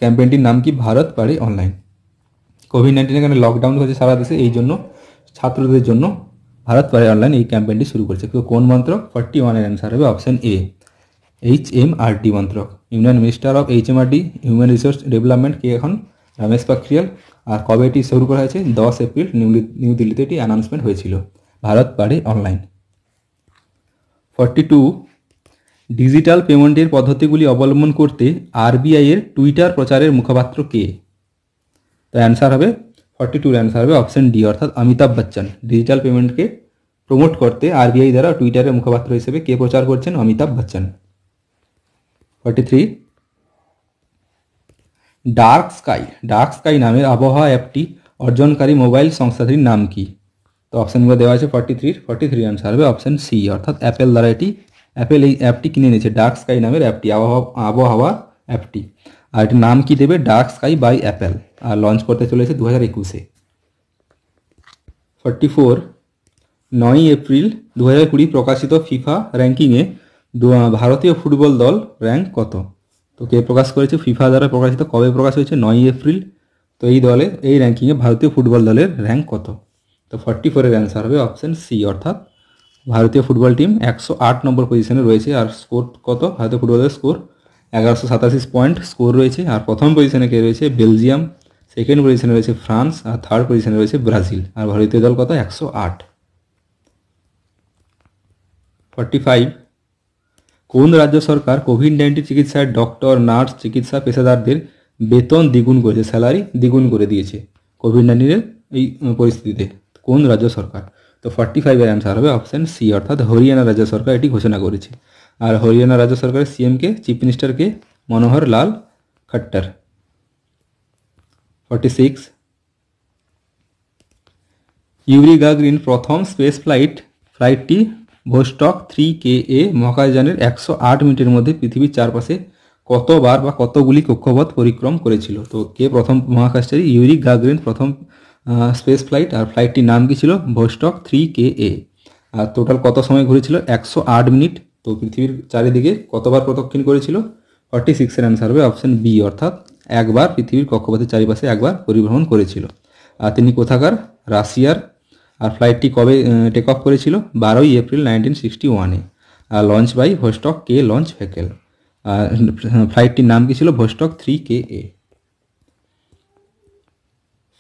ক্যাম্পেইনটির নাম কি ভারত পড়ে অনলাইন। কোভিড-19 এখানে লকডাউন হয়েছে সারা দেশে, এই জন্য ছাত্রদের জন্য ভারত পড়ে অনলাইন এই ক্যাম্পেইনটি শুরু করেছে। তো কোন মন্ত্রক 41 এর অ্যান্সার হবে অপশন এ, HMRD মন্ত্রক। Union minister of HMRD human resource development কে এখন রমেশ পোখরিয়াল। আর কবে এটি শুরু করা হয়েছে 10 এপ্রিল নিউ দিল্লিতে এটি অ্যানাউন্সমেন্ট হয়েছিল, ভারত পড়ে অনলাইন। 42 ডিজিটাল পেমেন্টের পদ্ধতিগুলি অবলম্বন করতে RBI এর টুইটার প্রচারের মুখপাত্র কে। তো অ্যান্সার হবে 42 এর অ্যান্সার হবে অপশন ডি, অর্থাৎ অমিতাভ বচ্চন। ডিজিটাল পেমেন্টকে প্রমোট করতে RBI দ্বারা টুইটারের মুখপাত্র হিসেবে কে প্রচার করছেন, অমিতাভ বচ্চন। 43 ডার্ক স্কাই নামের আবহাওয়া অ্যাপটি অর্জনকারী মোবাইল সংস্থাটির নাম কি। তো অপশানগুলো দেওয়া আছে 43 অ্যান্সার হবে অপশান সি, অর্থাৎ অ্যাপেল দ্বারা অ্যাপেল এই অ্যাপটি কিনে নিয়েছে, ডার্ক স্কাই নামের অ্যাপটি, আবহাওয়া অ্যাপটি। আর এটির নাম কি দেবে, ডার্ক স্কাই বাই অ্যাপেল। আর লঞ্চ করতে চলেছে 2021-এ। 44 9 এপ্রিল 2020 প্রকাশিত ফিফা র্যাঙ্কিংয়ে ভারতীয় ফুটবল দল র্যাঙ্ক কত। তো কে প্রকাশ করেছে, ফিফা দ্বারা প্রকাশিত, কবে প্রকাশ হয়েছে 9 এপ্রিল। তো এই র্যাঙ্কিংয়ে ভারতীয় ফুটবল দলের র্যাঙ্ক কত। তো 44 এর অ্যান্সার হবে অপশান সি, অর্থাৎ ভারতীয় ফুটবল টিম 108 নম্বর পজিশনে রয়েছে। আর স্কোর কত, ভারতীয় ফুটবলের স্কোর 1187 পয়েন্ট স্কোর রয়েছে। আর প্রথম পজিশনে কে রয়েছে বেলজিয়াম, সেকেন্ড পজিশনে রয়েছে ফ্রান্স, আর থার্ড পজিশনে রয়েছে ব্রাজিল। আর ভারতীয় দল কত 108। 45 কোন রাজ্য সরকার কোভিড-19 চিকিৎসায় ডক্টর, নার্স, চিকিৎসা পেশাদারদের বেতন দ্বিগুণ করেছে, স্যালারি দ্বিগুণ করে দিয়েছে কোভিড-19 এই পরিস্থিতিতে। কোন রাজ্য সরকার। তো 45 এর অ্যান্সার হবে অপশান সি, অর্থাৎ হরিয়ানা রাজ্য সরকার এটি ঘোষণা করেছে। আর হরিয়ানা রাজ্য সরকারের সিএমকে, চিফ মিনিস্টারকে মনোহর লাল খট্টর। 46 ইউরি গাগরিন প্রথম স্পেস ফ্লাইটটি ভোস্টক 3KA মহাকাশযানের 108 মিনিটের মধ্যে পৃথিবীর চারপাশে কতবার বা কতগুলি কক্ষপথ পরিক্রম করেছিল। তো কে প্রথম মহাকাশচারী, ইউরি গাগরিন প্রথম স্পেস ফ্লাইট। আর ফ্লাইটটির নাম কি ছিল, ভোস্টক 3KA। আর টোটাল কত সময় ঘুরেছিল 108 মিনিট। তো পৃথিবীর চারিদিকে কতবার প্রদক্ষিণ করেছিল। 46 এর অ্যান্সার হবে অপশন বি, অর্থাৎ একবার পৃথিবীর কক্ষপথের চারিপাশে একবার পরিভ্রমণ করেছিল। আর তিনি কোথাকার, রাশিয়ার আর ফ্লাইটটি কবে টেক অফ করেছিল? 12 এপ্রিল 1961-এ। আর launch by Vostok K launch vehicle. আর ফ্লাইটটির নাম কি ছিল? Vostok 3KA।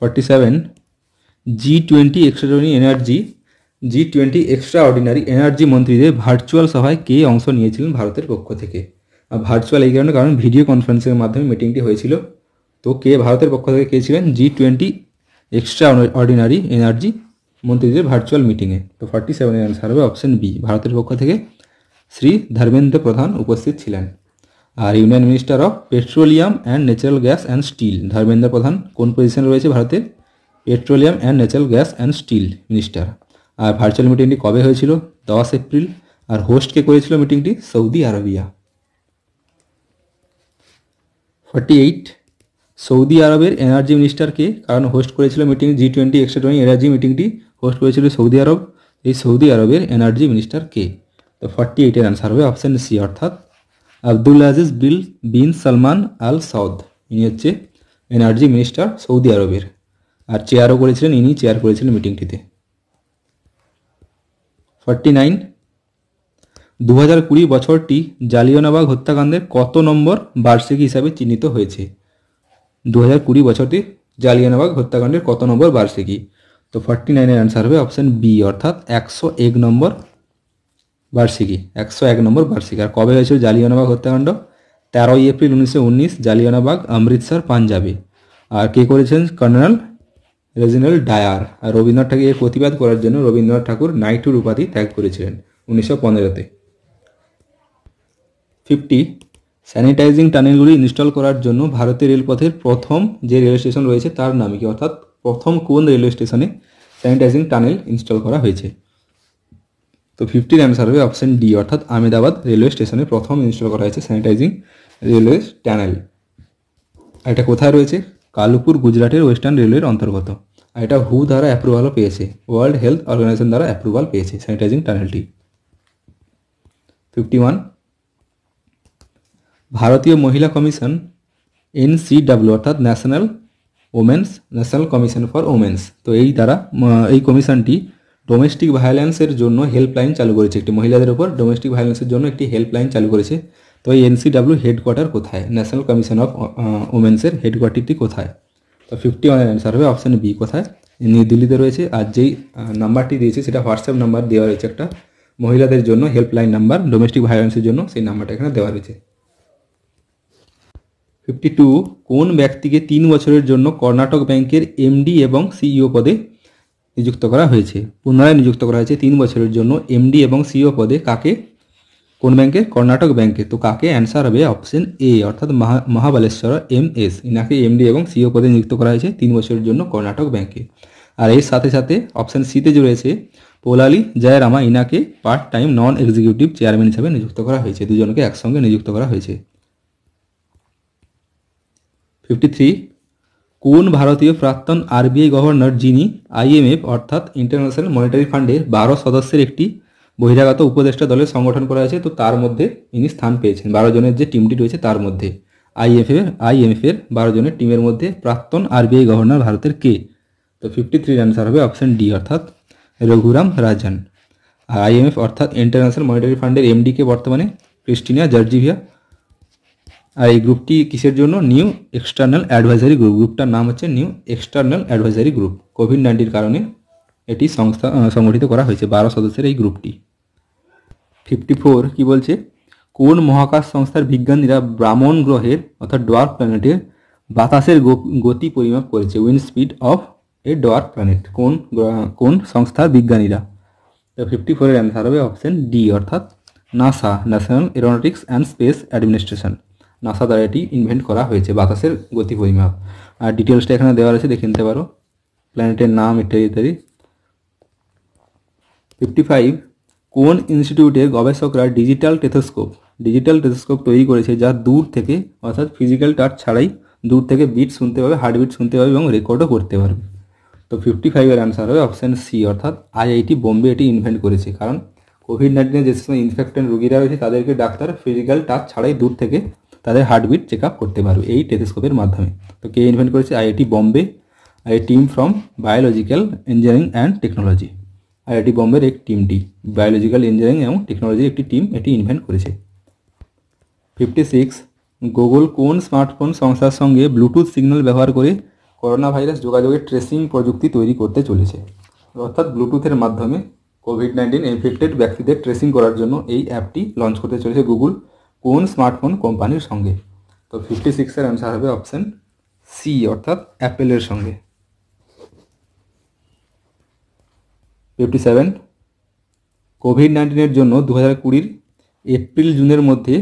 47 G20 extra ordinary energy মন্ত্রীদের ভার্চুয়াল সভায় কে অংশ নিয়েছিলেন ভারতের পক্ষ থেকে? ভার্চুয়াল এই কারণ ভিডিও কনফারেন্সের মাধ্যমে মিটিংটি হয়েছিল। তো কে ভারতের পক্ষ থেকে কে ছিলেন? G20 এক্সট্রা অর্ডিনারি এনার্জি মন্ত্রীদের ভার্চুয়াল মিটিংয়ে। তো 47 এর অ্যান্সার হবে অপশন বি, ভারতের পক্ষ থেকে শ্রী ধর্মেন্দ্র প্রধান উপস্থিত ছিলেন। আর union minister of petroleum and natural gas and steel, Dharmendra Pradhan কোন পজিশনে রয়েছে ভারতের? Petroleum and natural gas and steel minister. আর ভার্চুয়াল মিটিংটি কবে হয়েছিল? 10 এপ্রিল। আর হোস্ট কে করেছিল মিটিংটি? Saudi Arabia. 48 সৌদি আরবের এনার্জি মিনিস্টারকে, কারণ হোস্ট করেছিল মিটিং G20 এক্সট্রা এনার্জি মিটিংটি হোস্ট করেছিল সৌদি আরব। এই সৌদি আরবের এনার্জি মিনিস্টার কে? তো 48 এর অ্যান্সার হবে অপশন সি, অর্থাৎ আব্দুল আজিজ বিন সালমান আল সাউদ। ইনি হচ্ছে এনার্জি মিনিস্টার সৌদি আরবের। আর চেয়ারও করেছিলেন, ইনি চেয়ার করেছিলেন মিটিংটিতে। 49 2020 বছরটি জালিয়ানওয়ালাবাগ হত্যাকাণ্ডের কত নম্বর বার্ষিকী হিসাবে চিহ্নিত হয়েছে? 2020 বছরটি জালিয়ানওয়ালাবাগ হত্যাকাণ্ডের কত নম্বর বার্ষিকী? তো 49 এর অ্যান্সার হবে অপশন বি, অর্থাৎ 101 নম্বর বার্ষিকী। 101 নম্বর বার্ষিকী। আর কবে হয়েছিল জালিয়ানওয়ালাবাগ হত্যাকাণ্ড? 13 এপ্রিল 1919, জালিয়ানওয়ালাবাগ, অমৃতসর, পাঞ্জাবে। আর কে করেছেন? Colonel Reginald Dyer. আর রবীন্দ্রনাথ ঠাকুর এর প্রতিবাদ করার জন্য রবীন্দ্রনাথ ঠাকুর নাইটহুড উপাধি ত্যাগ করেছিলেন 1915-তে। 50 স্যানিটাইজিং টানেলগুলি ইনস্টল করার জন্য ভারতীয় রেলপথের প্রথম যে রেল স্টেশন রয়েছে তার নাম কি? অর্থাৎ প্রথম কোন রেলওয়ে স্টেশনে স্যানিটাইজিং টানেল ইনস্টল করা হয়েছে? তো 50 অ্যান্সার হবে অপশন ডি, অর্থাৎ আহমেদাবাদ রেলওয়ে স্টেশনে প্রথম ইনস্টল করা হয়েছে স্যানিটাইজিং রেলওয়ে টানেল। আর এটা কোথায় রয়েছে? কালুপুর, গুজরাটের ওয়েস্টার্ন রেলওয়ের অন্তর্গত। আর এটা হু দ্বারা অ্যাপ্রুভালও পেয়েছে, ওয়ার্ল্ড হেলথ অর্গানাইজেশন দ্বারা অ্যাপ্রুভাল পেয়েছে স্যানিটাইজিং টানেলটি। 51 ভারতীয় মহিলা কমিশন NCW, অর্থাৎ ন্যাশনাল কমিশন ফর ওমেন্স। তো এই কমিশনটি ডোমেস্টিক ভায়োলেন্সের জন্য হেল্পলাইন চালু করেছে। একটি মহিলাদের উপর ডোমেস্টিক ভায়োলেন্সের জন্য একটি হেল্পলাইন চালু করেছে। তো এই NCW হেডকোয়ার্টার কোথায়? ন্যাশনাল কমিশন অফ ওমেন্সের হেডকোয়ার্টারটি কোথায়? তো 51 এর অ্যান্সার হবে অপশন বি, কোথায়? নিউ দিল্লিতে রয়েছে। আর যেই নাম্বারটি দিয়েছে সেটা হোয়াটসঅ্যাপ নাম্বার দেওয়া রয়েছে, একটা মহিলাদের জন্য হেল্পলাইন নাম্বার ডোমেস্টিক ভায়োলেন্সের জন্য, সেই নাম্বারটা এখানে দেওয়া রয়েছে। 52 কোন ব্যক্তিকে 3 বছরের জন্য কর্ণাটক ব্যাংকের MD এবং CEO পদে নিযুক্ত করা হয়েছে? পুনরায় নিযুক্ত করা হয়েছে 3 বছরের জন্য MD এবং CEO পদে। কাকে? কোন ব্যাংকে? কর্ণাটক ব্যাংকে। তো কাকে? অ্যান্সার হবে অপশন এ, অর্থাৎ মহাবালেশ্বর MS। ইনাকে MD এবং CEO পদে নিযুক্ত করা হয়েছে 3 বছরের জন্য কর্ণাটক ব্যাংকে। আর এর সাথে সাথে অপশন সিতে যে রয়েছে পোলালি জয়রামা, ইনাকে part time non executive chairman হিসেবে নিযুক্ত করা হয়েছে। দুজনকে একসঙ্গে নিযুক্ত করা হয়েছে। 53 কোন ভারতীয় প্রাক্তন RBI গভর্নর, যিনি IMF অর্থাৎ ইন্টারন্যাশনাল মনিটারি ফান্ডের 12 সদস্যের একটি বহিরাগত উপদেষ্টা দলের সংগঠন করা হয়েছে, তো তার মধ্যে ইনি স্থান পেয়েছেন। 12 জনের যে টিমটি রয়েছে তার মধ্যে IMF এর 12 জনের টিমের মধ্যে প্রাক্তন RBI গভর্নর ভারতের কে? তো 53 অ্যান্সার হবে অপশন ডি, অর্থাৎ রঘুরাম রাজন। আর IMF অর্থাৎ ইন্টারন্যাশনাল মনিটারি ফান্ডের MD কে বর্তমানে ক্রিস্টিনা জর্জিভিয়া। আর এই গ্রুপটি কিসের জন্য? New external advisory group. গ্রুপটার নাম হচ্ছে নিউ এক্সটার্নাল অ্যাডভাইজারি গ্রুপ। কোভিড-19 কারণে এটি সংগঠিত করা হয়েছে 12 সদস্যের এই গ্রুপটি। 54 কি বলছে? কোন মহাকাশ সংস্থার বিজ্ঞানীরা ব্রাহ্মণ গ্রহের অর্থাৎ ডোয়ার্ফ প্ল্যানেটের বাতাসের গতি পরিমাপ করেছে? Wind speed of A dwarf planet. কোন সংস্থার বিজ্ঞানীরা? তো 54 এর অ্যান্সার হবে অপশন ডি, অর্থাৎ NASA, national aeronautics and space administration. NASA দ্বারা এটি ইনভেন্ট করা হয়েছে বাতাসের গতি পরিমাপ। আর ডিটেলসটা এখানে দেওয়া রয়েছে, দেখে নিতে পারো, প্ল্যানেটের নাম ইত্যাদি ইত্যাদি। 55 কোন ইনস্টিটিউটের গবেষকরা ডিজিটাল টেলিস্কোপ তৈরি করেছে, যা দূর থেকে অর্থাৎ ফিজিক্যাল টাচ ছাড়াই দূর থেকে বিট শুনতে পাবে, হার্টবিট শুনতে পাবে এবং রেকর্ডও করতে পারবে? তো 55 এর অ্যান্সার হবে অপশন সি, অর্থাৎ IIT বোম্বে এটি ইনভেন্ট করেছে। কারণ কোভিড-19 যে সময় ইনফেক্টেড রোগীরা রয়েছে তাদেরকে ডাক্তার ফিজিক্যাল টাচ ছাড়াই দূর থেকে তাদের হার্টবিট চেক আপ করতে পারবে এই টেলিস্কোপের মাধ্যমে। তো কে ইনভেন্ট করেছে? IIT বোম্বে। আর team from biological engineering and technology. IIT বোম্বের এক টিমটি বায়োলজিক্যাল ইঞ্জিনিয়ারিং এবং টেকনোলজির একটি টিম এটি ইনভেন্ট করেছে। 56, গুগল কোন স্মার্টফোন সংস্থার সঙ্গে ব্লুটুথ সিগন্যাল ব্যবহার করে করোনা ভাইরাস যোগাযোগের ট্রেসিং প্রযুক্তি তৈরি করতে চলেছে? অর্থাৎ ব্লুটুথের মাধ্যমে কোভিড-19 ইনফেক্টেড ব্যক্তিদের ট্রেসিং করার জন্য এই অ্যাপটি লঞ্চ করতে চলেছে গুগল কোন স্মার্টফোন কোম্পানির সঙ্গে? তো 56-এর অ্যান্সার হবে অপশান সি, অর্থাৎ অ্যাপেলের সঙ্গে। 57, কোভিড-19-এর জন্য 2020 এপ্রিল জুনের মধ্যে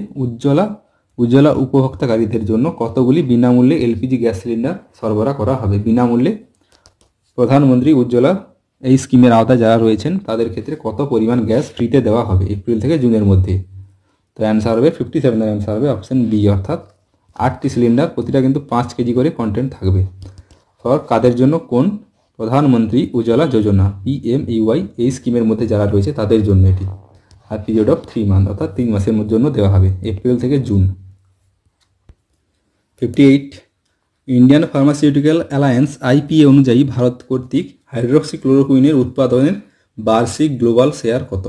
উজ্জ্বলা উপভোক্তাকারীদের জন্য কতগুলি বিনামূল্যে এলপিজি গ্যাস সিলিন্ডার সরবরাহ করা হবে? বিনামূল্যে প্রধানমন্ত্রী উজ্জ্বলা এই স্কিমের আওতায় যারা রয়েছেন তাদের ক্ষেত্রে কত পরিমাণ গ্যাস ফ্রিতে দেওয়া হবে এপ্রিল থেকে জুনের মধ্যে? তো অ্যান্সার হবে 57-এর অ্যান্সার হবে অপশান বি, অর্থাৎ 8টি সিলিন্ডার, প্রতিটা কিন্তু 5 কেজি করে কন্টেন্ট থাকবে। ফর কাদের জন্য? কোন? প্রধানমন্ত্রী উজ্জ্বলা যোজনা PMUY এই স্কিমের মধ্যে যারা রয়েছে তাদের জন্য এটি। আর পিরিয়ড অফ 3 মান্থ, অর্থাৎ 3 মাসের জন্য দেওয়া হবে, এপ্রিল থেকে June. 58, Indian pharmaceutical alliance IPA অনুযায়ী ভারত কর্তৃক হাইড্রক্সিক্লোরোকুইনের উৎপাদনের বার্ষিক গ্লোবাল শেয়ার কত?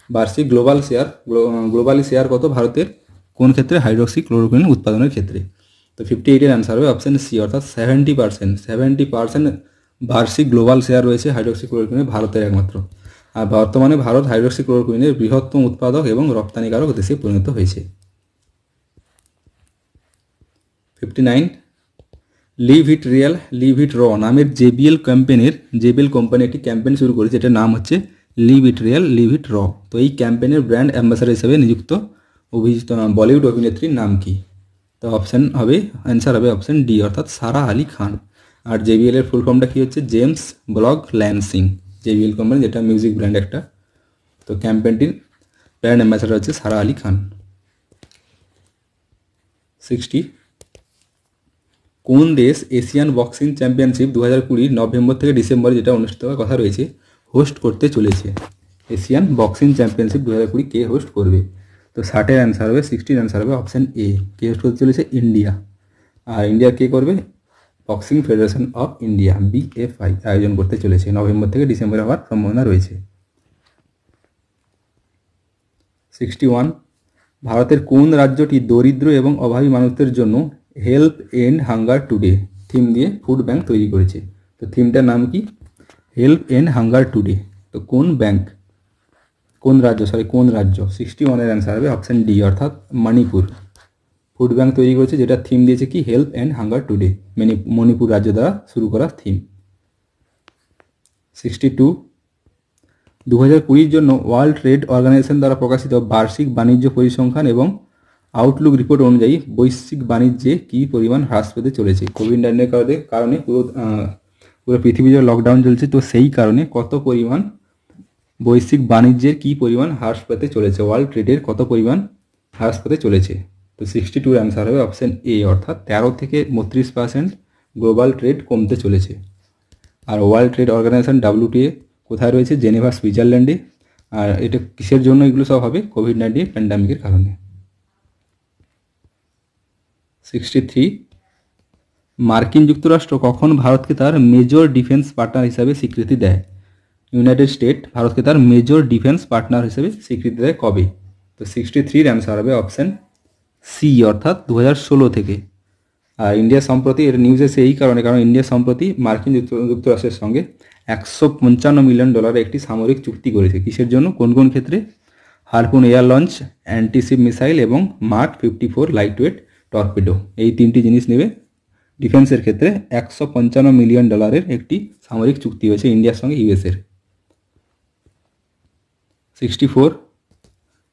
বার্ষিক গ্লোবালি শেয়ার কত ভারতের কোন ক্ষেত্রে? হাইড্রক্সিক্লোরোকুইন উৎপাদনের ক্ষেত্রে। তো 58-এর অ্যান্সার হবে অপশান সি, অর্থাৎ 70% বার্ষিক গ্লোবাল শেয়ার রয়েছে হাইড্রক্সিক্লোরোকুইনের ভারতের একমাত্র। আর বর্তমানে ভারত হাইড্রক্সিক্লোরোকুইনের বৃহত্তম উৎপাদক এবং রপ্তানিকারক দেশে পরিণত হয়েছে। 59, live it real live it raw নামের JBL কোম্পানি একটি ক্যাম্পেইন শুরু করেছে, এটার নাম হচ্ছে live it real live it raw. তো এই ক্যাম্পেইনের ব্র্যান্ড অ্যাম্বাসাডার হিসেবে নিযুক্ত অভিজিত বলিউড অভিনেত্রীর নাম কি? তো অ্যান্সার হবে অপশান ডি, অর্থাৎ সারা আলি খান। আর JBL এর ফুল ফর্মটা কী হচ্ছে? James block lancing. JBL company, যেটা মিউজিক ব্র্যান্ড একটা। তো ক্যাম্পেইনটির ব্র্যান্ড অ্যাম্বাসাডার হচ্ছে সারা আলি খান। 60, কোন দেশ এশিয়ান বক্সিং চ্যাম্পিয়নশিপ 2020 নভেম্বর থেকে ডিসেম্বরে যেটা অনুষ্ঠিত হওয়ার কথা রয়েছে হোস্ট করতে চলেছে? এশিয়ান বক্সিং চ্যাম্পিয়নশিপ 2020 কে হোস্ট করবে? তো 60-এর অ্যান্সার হবে 60-এর অ্যান্সার হবে অপশান এ, কে হোস্ট করতে চলেছে? ইন্ডিয়া। আর ইন্ডিয়া কে করবে? Boxing federation of India BFI আয়োজন করতে চলেছে, নভেম্বর থেকে ডিসেম্বরে হওয়ার সম্ভাবনা রয়েছে। 61, ভারতের কোন রাজ্যটি দরিদ্র এবং অভাবী মানুষদের জন্য help end hunger today theme দিয়ে ফুড ব্যাংক তৈরি করেছে? তো থিমটার নাম কি? Help end hunger today. তো কোন রাজ্য? 61-এর অ্যান্সার হবে অপশান ডি, অর্থাৎ মণিপুর। ফুড ব্যাংক তৈরি করেছে, যেটা থিম দিয়েছে কি? Help and hunger today, Manipur রাজ্য দ্বারা শুরু করা থিম। 62, 2020-র জন্য ওয়ার্ল্ড ট্রেড অর্গানাইজেশন দ্বারা প্রকাশিত বার্ষিক বাণিজ্য পরিসংখ্যান এবং আউটলুক রিপোর্ট অনুযায়ী বৈশ্বিক বাণিজ্যে কী পরিমাণ হ্রাস পেতে চলেছে? কোভিড-19 কারণে পুরো পৃথিবী জুড়ে লকডাউন চলছে, তো সেই কারণে কত পরিমাণ বৈশ্বিক বাণিজ্যের কী পরিমাণ হ্রাস পেতে চলেছে? ওয়ার্ল্ড ট্রেডের কত পরিমাণ হ্রাস পেতে চলেছে? তো 62-এর অ্যান্সার হবে অপশান এ, অর্থাৎ 13 থেকে 32% গ্লোবাল ট্রেড কমতে চলেছে। আর ওয়ার্ল্ড ট্রেড অর্গানাইজেশন WTA কোথায় রয়েছে? জেনেভা, সুইজারল্যান্ডে। আর এটা কিসের জন্য এগুলো সব হবে? কোভিড-19 প্যান্ডামিকের কারণে। 63, মার্কিন যুক্তরাষ্ট্র কখন ভারতকে তার মেজর ডিফেন্স পার্টনার হিসাবে স্বীকৃতি দেয়? ইউনাইটেড স্টেট ভারতকে তার মেজর ডিফেন্স পার্টনার হিসেবে স্বীকৃতি দেয় কবে? তো 63-র অ্যান্সার হবে অপশান সি, অর্থাৎ 2016 থেকে। আর ইন্ডিয়া সম্প্রতি, এর নিউজ এসে এই কারণ ইন্ডিয়া সম্প্রতি মার্কিন যুক্তরাষ্ট্রের সঙ্গে $155 মিলিয়ন একটি সামরিক চুক্তি করেছে। কিসের জন্য? কোন কোন ক্ষেত্রে? Harpoon air launch antiship missile এবং মার্ক 54 লাইটওয়েট টর্পেডো, এই 3টি জিনিস নেবে ডিফেন্সের ক্ষেত্রে। $155 মিলিয়ন একটি সামরিক চুক্তি হয়েছে ইন্ডিয়ার সঙ্গে ইউএসের। 64,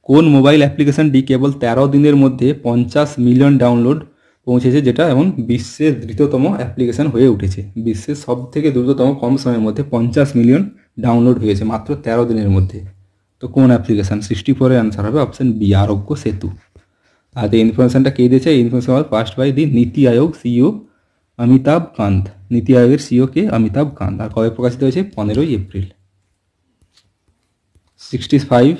কোন মোবাইল অ্যাপ্লিকেশনটি কেবল 13 দিনের মধ্যে 50 মিলিয়ন ডাউনলোড পৌঁছেছে, যেটা এমন বিশ্বের দ্রুততম অ্যাপ্লিকেশন হয়ে উঠেছে? বিশ্বের সব থেকে দ্রুততম কম সময়ের মধ্যে 50 মিলিয়ন ডাউনলোড হয়েছে মাত্র 13 দিনের মধ্যে। তো কোন অ্যাপ্লিকেশান? 64-এর অ্যান্সার হবে অপশান বি, আরোগ্য সেতু। আর এই ইনফরমেশনটা কে দিয়েছে? এই ইনফরমেশন আমার পাস্ট বাই দি নীতি আয়োগ CEO অমিতাভ কান্ত। নীতি আয়োগের CEO কে? অমিতাভ কান্ত। আর কবে প্রকাশিত হয়েছে? 15 April. 65,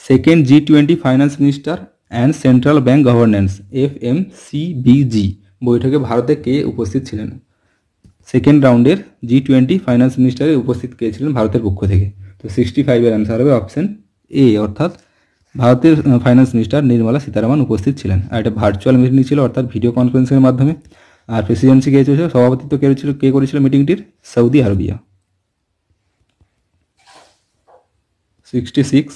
second G20 finance minister and central bank governance FMCBG বৈঠকে ভারতে কে উপস্থিত ছিলেন? সেকেন্ড রাউন্ডের G20 ফাইন্যান্স মিনিস্টারে উপস্থিত কে ছিলেন ভারতের পক্ষ থেকে? তো 65-এর অ্যান্সার হবে অপশন এ, অর্থাৎ ভারতের ফাইন্যান্স মিনিস্টার নির্মলা সীতারামন উপস্থিত ছিলেন। আর এটা ভার্চুয়াল মিটিং ছিল, অর্থাৎ ভিডিও কনফারেন্সের মাধ্যমে। আর প্রেসিডেন্সি কে ছিল, সভাপতিত্ব কে করেছিল মিটিংটির? Saudi Arabia. 66,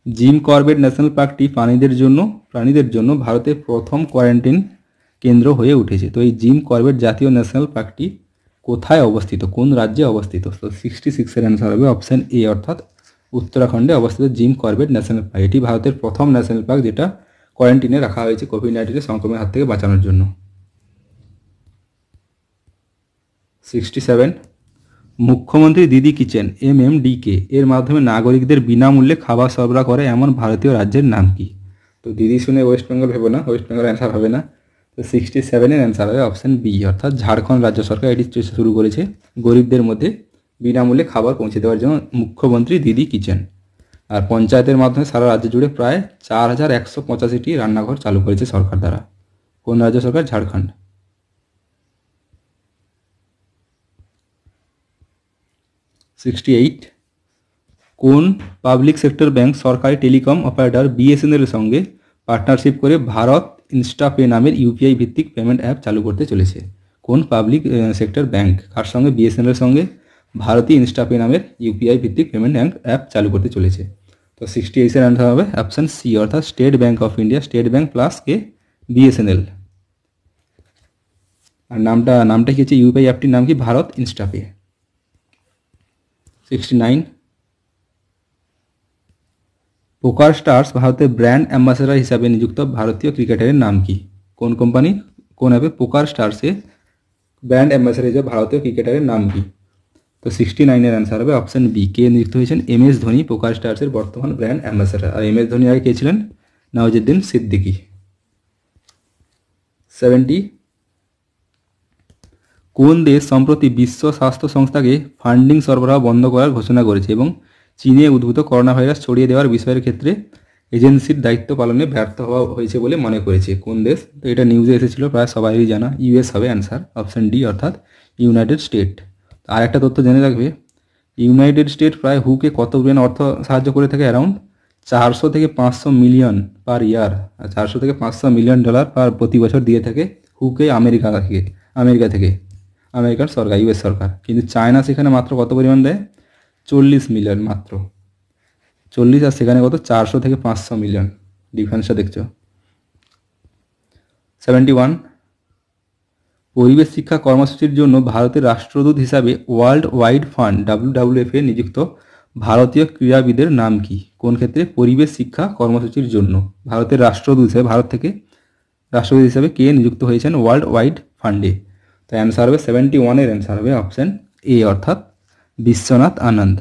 Jim Corbett national পার্কটি প্রাণীদের জন্য ভারতের প্রথম কোয়ারেন্টাইন কেন্দ্র হয়ে উঠেছে। তো এই জিম করবেট জাতীয় ন্যাশনাল পার্কটি কোথায় অবস্থিত, কোন রাজ্যে অবস্থিত? তো 66-এর অ্যান্সার হবে অপশন এ, অর্থাৎ উত্তরাখণ্ডে অবস্থিত জিম করবেট ন্যাশনাল পার্ক। এটি ভারতের প্রথম ন্যাশনাল পার্ক যেটা কোয়ারেন্টাইনে রাখা হয়েছে কোভিড-19 সংক্রমণের হাত থেকে বাঁচানোর জন্য। 67, মুখ্যমন্ত্রী দিদি কিচেন MMDK এর মাধ্যমে নাগরিকদের বিনামূল্যে খাবার সরবরাহ করে এমন ভারতীয় রাজ্যের নাম কি? তো দিদি শুনে ওয়েস্ট বেঙ্গল ভেবো না, ওয়েস্ট বেঙ্গল অ্যান্সার হবে না। তো 67-এর অ্যান্সার হবে অপশন বি, অর্থাৎ ঝাড়খণ্ড রাজ্য সরকার এটি শুরু করেছে গরিবদের মধ্যে বিনামূল্যে খাবার পৌঁছে দেওয়ার জন্য মুখ্যমন্ত্রী দিদি কিচেন। আর পঞ্চায়েতের মাধ্যমে সারা রাজ্য জুড়ে প্রায় 4185টি রান্নাঘর চালু করেছে সরকার দ্বারা। কোন রাজ্য সরকার? ঝাড়খণ্ড। 68, কোন পাবলিক সেক্টর ব্যাংক সরকারি টেলিকম অপারেটর BSNL এর সঙ্গে পার্টনারশিপ করে ভারত ইনস্টাপে নামের ইউপিআই ভিত্তিক পেমেন্ট অ্যাপ চালু করতে চলেছে? কোন পাবলিক সেক্টর ব্যাংক কার সঙ্গে? BSNL এর সঙ্গে ভারতী ইনস্টাপে নামের ইউপিআই ভিত্তিক পেমেন্ট অ্যাপ চালু করতে চলেছে। তো 68-এর অ্যান্সার হবে অপশন সি, অর্থাৎ state bank of India, state bank plus K BSNL। আর নামটা কি হচ্ছে? ইউপিআই অ্যাপটির নাম কি? ভারত ইনস্টাপে। 69, পোকার স্টার্স ভারতের ব্র্যান্ড অ্যাম্বাসেডর হিসাবে নিযুক্ত ভারতীয় ক্রিকেটারের নাম কি? কোন কোম্পানি কোন অ্যাপে পোকার স্টার্সে ব্র্যান্ড অ্যাম্বাসেডর হিসাবে ভারতীয় ক্রিকেটারের নাম কি? তো 69-এর অ্যান্সার হবে অপশন বি, কে নিযুক্ত হয়েছেন? MS ধোনি পোকার স্টার্সের বর্তমান ব্র্যান্ড অ্যাম্বাসেডর। আর MS ধোনি আগে কে ছিলেন? নওয়াজুদ্দিন সিদ্দিকী। 70, কোন দেশ সম্প্রতি বিশ্ব স্বাস্থ্য সংস্থাকে ফান্ডিং সরবরাহ বন্ধ করার ঘোষণা করেছে এবং চীনে উদ্ভূত করোনা ভাইরাস ছড়িয়ে দেওয়ার বিষয়ের ক্ষেত্রে এজেন্সির দায়িত্ব পালনে ব্যর্থ হওয়া হয়েছে বলে মনে করেছে? কোন দেশ? তো এটা নিউজে এসেছিল, প্রায় সবারই জানা, US হবে অ্যান্সার, অপশন ডি, অর্থাৎ ইউনাইটেড স্টেট। আর একটা তথ্য জেনে রাখবে, ইউনাইটেড স্টেট প্রায় হুকে কত বিলিয়ন অর্থ সাহায্য করে থাকে? অ্যারাউন্ড 400 থেকে 500 মিলিয়ন পার ইয়ার, 400 থেকে 500 মিলিয়ন ডলার প্রতি বছর দিয়ে থাকে হুকে আমেরিকার সরকার, US সরকার। কিন্তু চায়না সেখানে মাত্র কত পরিমাণ দেয়? 40 মিলিয়ন মাত্র, 40, আর সেখানে কত? 400 থেকে 500 মিলিয়ন। ডিফারেন্সটা দেখছো। 71, পরিবেশ শিক্ষা কর্মসূচির জন্য ভারতের রাষ্ট্রদূত হিসাবে ওয়ার্ল্ড ওয়াইড ফান্ড WWF এ নিযুক্ত ভারতীয় ক্রীড়াবিদের নাম কি? কোন ক্ষেত্রে? পরিবেশ শিক্ষা কর্মসূচির জন্য ভারতের রাষ্ট্রদূত হিসেবে, ভারত থেকে রাষ্ট্রদূত হিসাবে কে নিযুক্ত হয়েছেন ওয়ার্ল্ড ওয়াইড ফান্ডে? তো অ্যান্সার হবে 71-এর অ্যান্সার হবে অপশন এ, অর্থাৎ বিশ্বনাথ আনন্দ।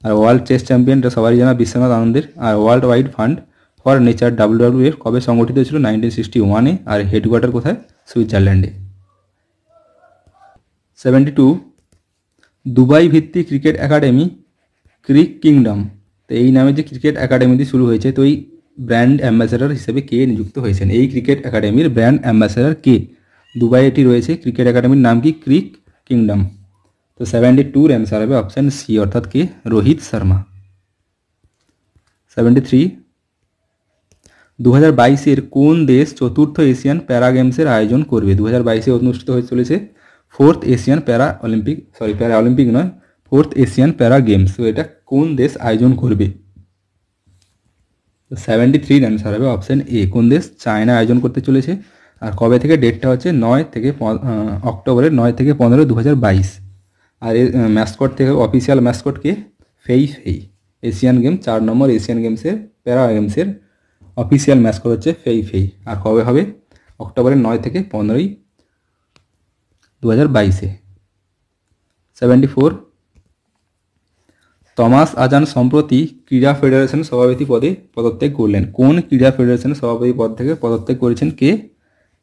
আর ওয়ার্ল্ড চেস চ্যাম্পিয়নটা সবারই জানা বিশ্বনাথ আনন্দের। আর world wide fund for nature WWF কবে সংগঠিত হয়েছিল? 1961-এ। আর হেডকোয়ার্টার কোথায়? সুইজারল্যান্ডে। 72, দুবাই ভিত্তিক ক্রিকেট একাডেমি ক্রিক কিংডম, তো এই নামে যে ক্রিকেট একাডেমিটি শুরু হয়েছে, তো এই ব্র্যান্ড অ্যাম্বাসেডর হিসেবে কে নিযুক্ত হয়েছেন? এই ক্রিকেট একাডেমির ব্র্যান্ড অ্যাম্বাসেডর কে? দুবাই এটি রয়েছে, ক্রিকেট একাডেমির নাম কি? ক্রিক কিংডম। তো 72-এর অ্যান্সার হবে অপশন সি, অর্থাৎ কে? রোহিত শর্মা। 73, 2022-এর কোন দেশ চতুর্থ এশিয়ান প্যারা গেমসের আয়োজন করবে? 2022-এ অনুষ্ঠিত হয়ে চলেছে ফোর্থ এশিয়ান প্যারা অলিম্পিক নয়, ফোর্থ এশিয়ান প্যারা গেমস। তো এটা কোন দেশ আয়োজন করবে? তো 73-এর অ্যান্সার হবে অপশন এ, কোন দেশ? চায়না আয়োজন করতে চলেছে। আর কবে থেকে? ডেটটা হচ্ছে অক্টোবরের 9 থেকে 15, 2022। আর এর ম্যাসকট থেকে অফিসিয়াল ম্যাসকটকে ফেই। এশিয়ান গেম 4 নম্বর এশিয়ান গেমসের প্যারা গেমসের অফিসিয়াল ম্যাসকট হচ্ছে ফেই। আর কবে হবে? অক্টোবরের 9 থেকে 15, 2022-এ। 74, থমাস আজান সম্প্রতি ক্রীড়া ফেডারেশন সভাপতি পদে পদত্যাগ করলেন। কোন ক্রীড়া ফেডারেশনের সভাপতি পদ থেকে পদত্যাগ করেছেন কে?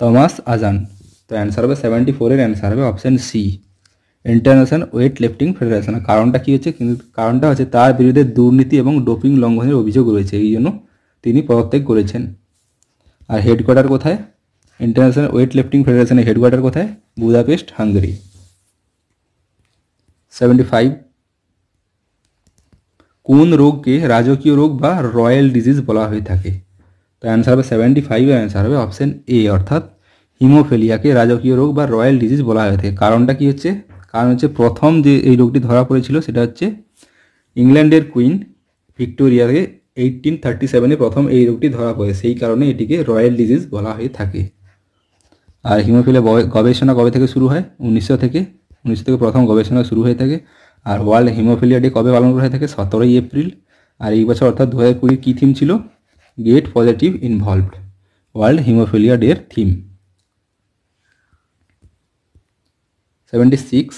থমাস আজান। তো অ্যান্সার হবে 74-এর অ্যান্সার হবে option C, international weight lifting federation. কারণটা কি হচ্ছে? কারণটা হচ্ছে তার বিরুদ্ধে দুর্নীতি এবং ডোপিং লঙ্ঘনের অভিযোগ রয়েছে, এই জন্য তিনি পদত্যাগ করেছেন। আর হেডকোয়ার্টার কোথায়? ইন্টারন্যাশনাল ওয়েট লিফটিং ফেডারেশনের হেডকোয়ার্টার কোথায়? Budapest, Hungary. 75 কোন রোগকে রাজকীয় রোগ বা রয়্যাল ডিজিজ বলা হয়ে থাকে? তো অ্যান্সার হবে 75 এর অ্যান্সার হবে অপশন এ, অর্থাৎ হিমোফেলিয়াকে রাজকীয় রোগ বা রয়্যাল ডিজিজ বলা হয়ে থাকে। কারণটা কি হচ্ছে? কারণ হচ্ছে প্রথম যে এই রোগটি ধরা পড়েছিল সেটা হচ্ছে ইংল্যান্ডের কুইন ভিক্টোরিয়াকে 1837 প্রথম এই রোগটি ধরা পড়ে, সেই কারণে এটিকে রয়্যাল ডিজিজ বলা হয়ে থাকে। আর হিমোফিলিয়া গবেষণা কবে থেকে শুরু হয়? 1900 থেকে প্রথম গবেষণা শুরু হয়ে থাকে। আর ওয়ার্ল্ড হিমোফিলিয়া ডে কবে পালন করা হয়ে থাকে? 17 এপ্রিল। আর এই বছর অর্থাৎ 2020 কী থিম ছিল? Get positive involved, world haemophilia ডের থিম। 76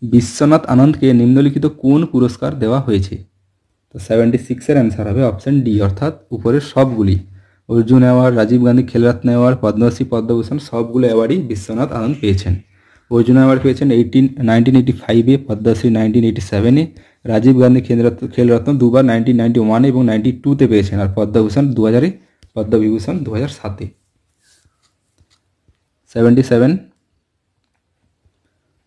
বিশ্বনাথ আনন্দকে নিম্নলিখিত কোন পুরস্কার দেওয়া হয়েছে? তো 76 অ্যান্সার হবে অপশন ডি, অর্থাৎ উপরের সবগুলি, অর্জুন অ্যাওয়ার্ড, রাজীব গান্ধী খেলরত্ন অ্যাওয়ার্ড, পদ্মশ্রী, পদ্মভূষণ, সবগুলো অ্যাওয়ার্ডই বিশ্বনাথ আনন্দ পেয়েছেন। অর্জুন অ্যাওয়ার্ড পেয়েছেন 1985-এ, পদ্মশ্রী 1987-এ, রাজীব গান্ধী খেলরত্ন দুবার 1991 এবং 92-তে পেয়েছেন, আর পদ্মভূষণ 2000-এ, পদ্মবিভূষণ 2007-এ। 77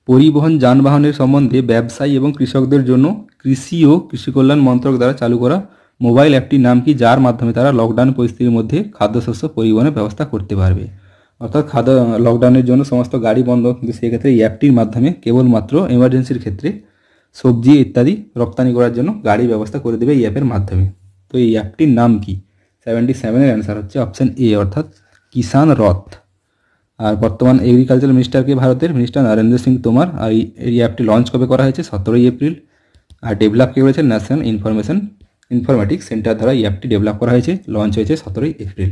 পরিবহন যানবাহনের সম্বন্ধে ব্যবসায়ী এবং কৃষকদের জন্য কৃষি ও কৃষি কল্যাণ মন্ত্রক দ্বারা চালু করা মোবাইল অ্যাপটির নাম কি, যার মাধ্যমে তারা লকডাউন পরিস্থিতির মধ্যে খাদ্যশস্য পরিবহনের ব্যবস্থা করতে পারবে? অর্থাৎ লকডাউনের জন্য সমস্ত গাড়ি বন্ধ, কিন্তু সেক্ষেত্রে এই অ্যাপটির মাধ্যমে কেবলমাত্র এমার্জেন্সির ক্ষেত্রে সবজি ইত্যাদি রপ্তানি করার জন্য গাড়ি ব্যবস্থা করে দেবে এই অ্যাপের মাধ্যমে। তো এই অ্যাপটির নাম কি? 77-এর অ্যান্সার হচ্ছে অপশন এ, অর্থাৎ কিষান রথ। আর বর্তমান এগ্রিকালচার মিনিস্টারকে ভারতের মিনিস্টার নরেন্দ্র সিং তোমার। আর এই অ্যাপটি লঞ্চ কবে করা হয়েছে? 17 এপ্রিল। আর ডেভেলপ কে করেছে? ন্যাশনাল ইনফরমেটিক্স সেন্টার দ্বারা এই অ্যাপটি ডেভেলপ করা হয়েছে, লঞ্চ হয়েছে 17 এপ্রিল।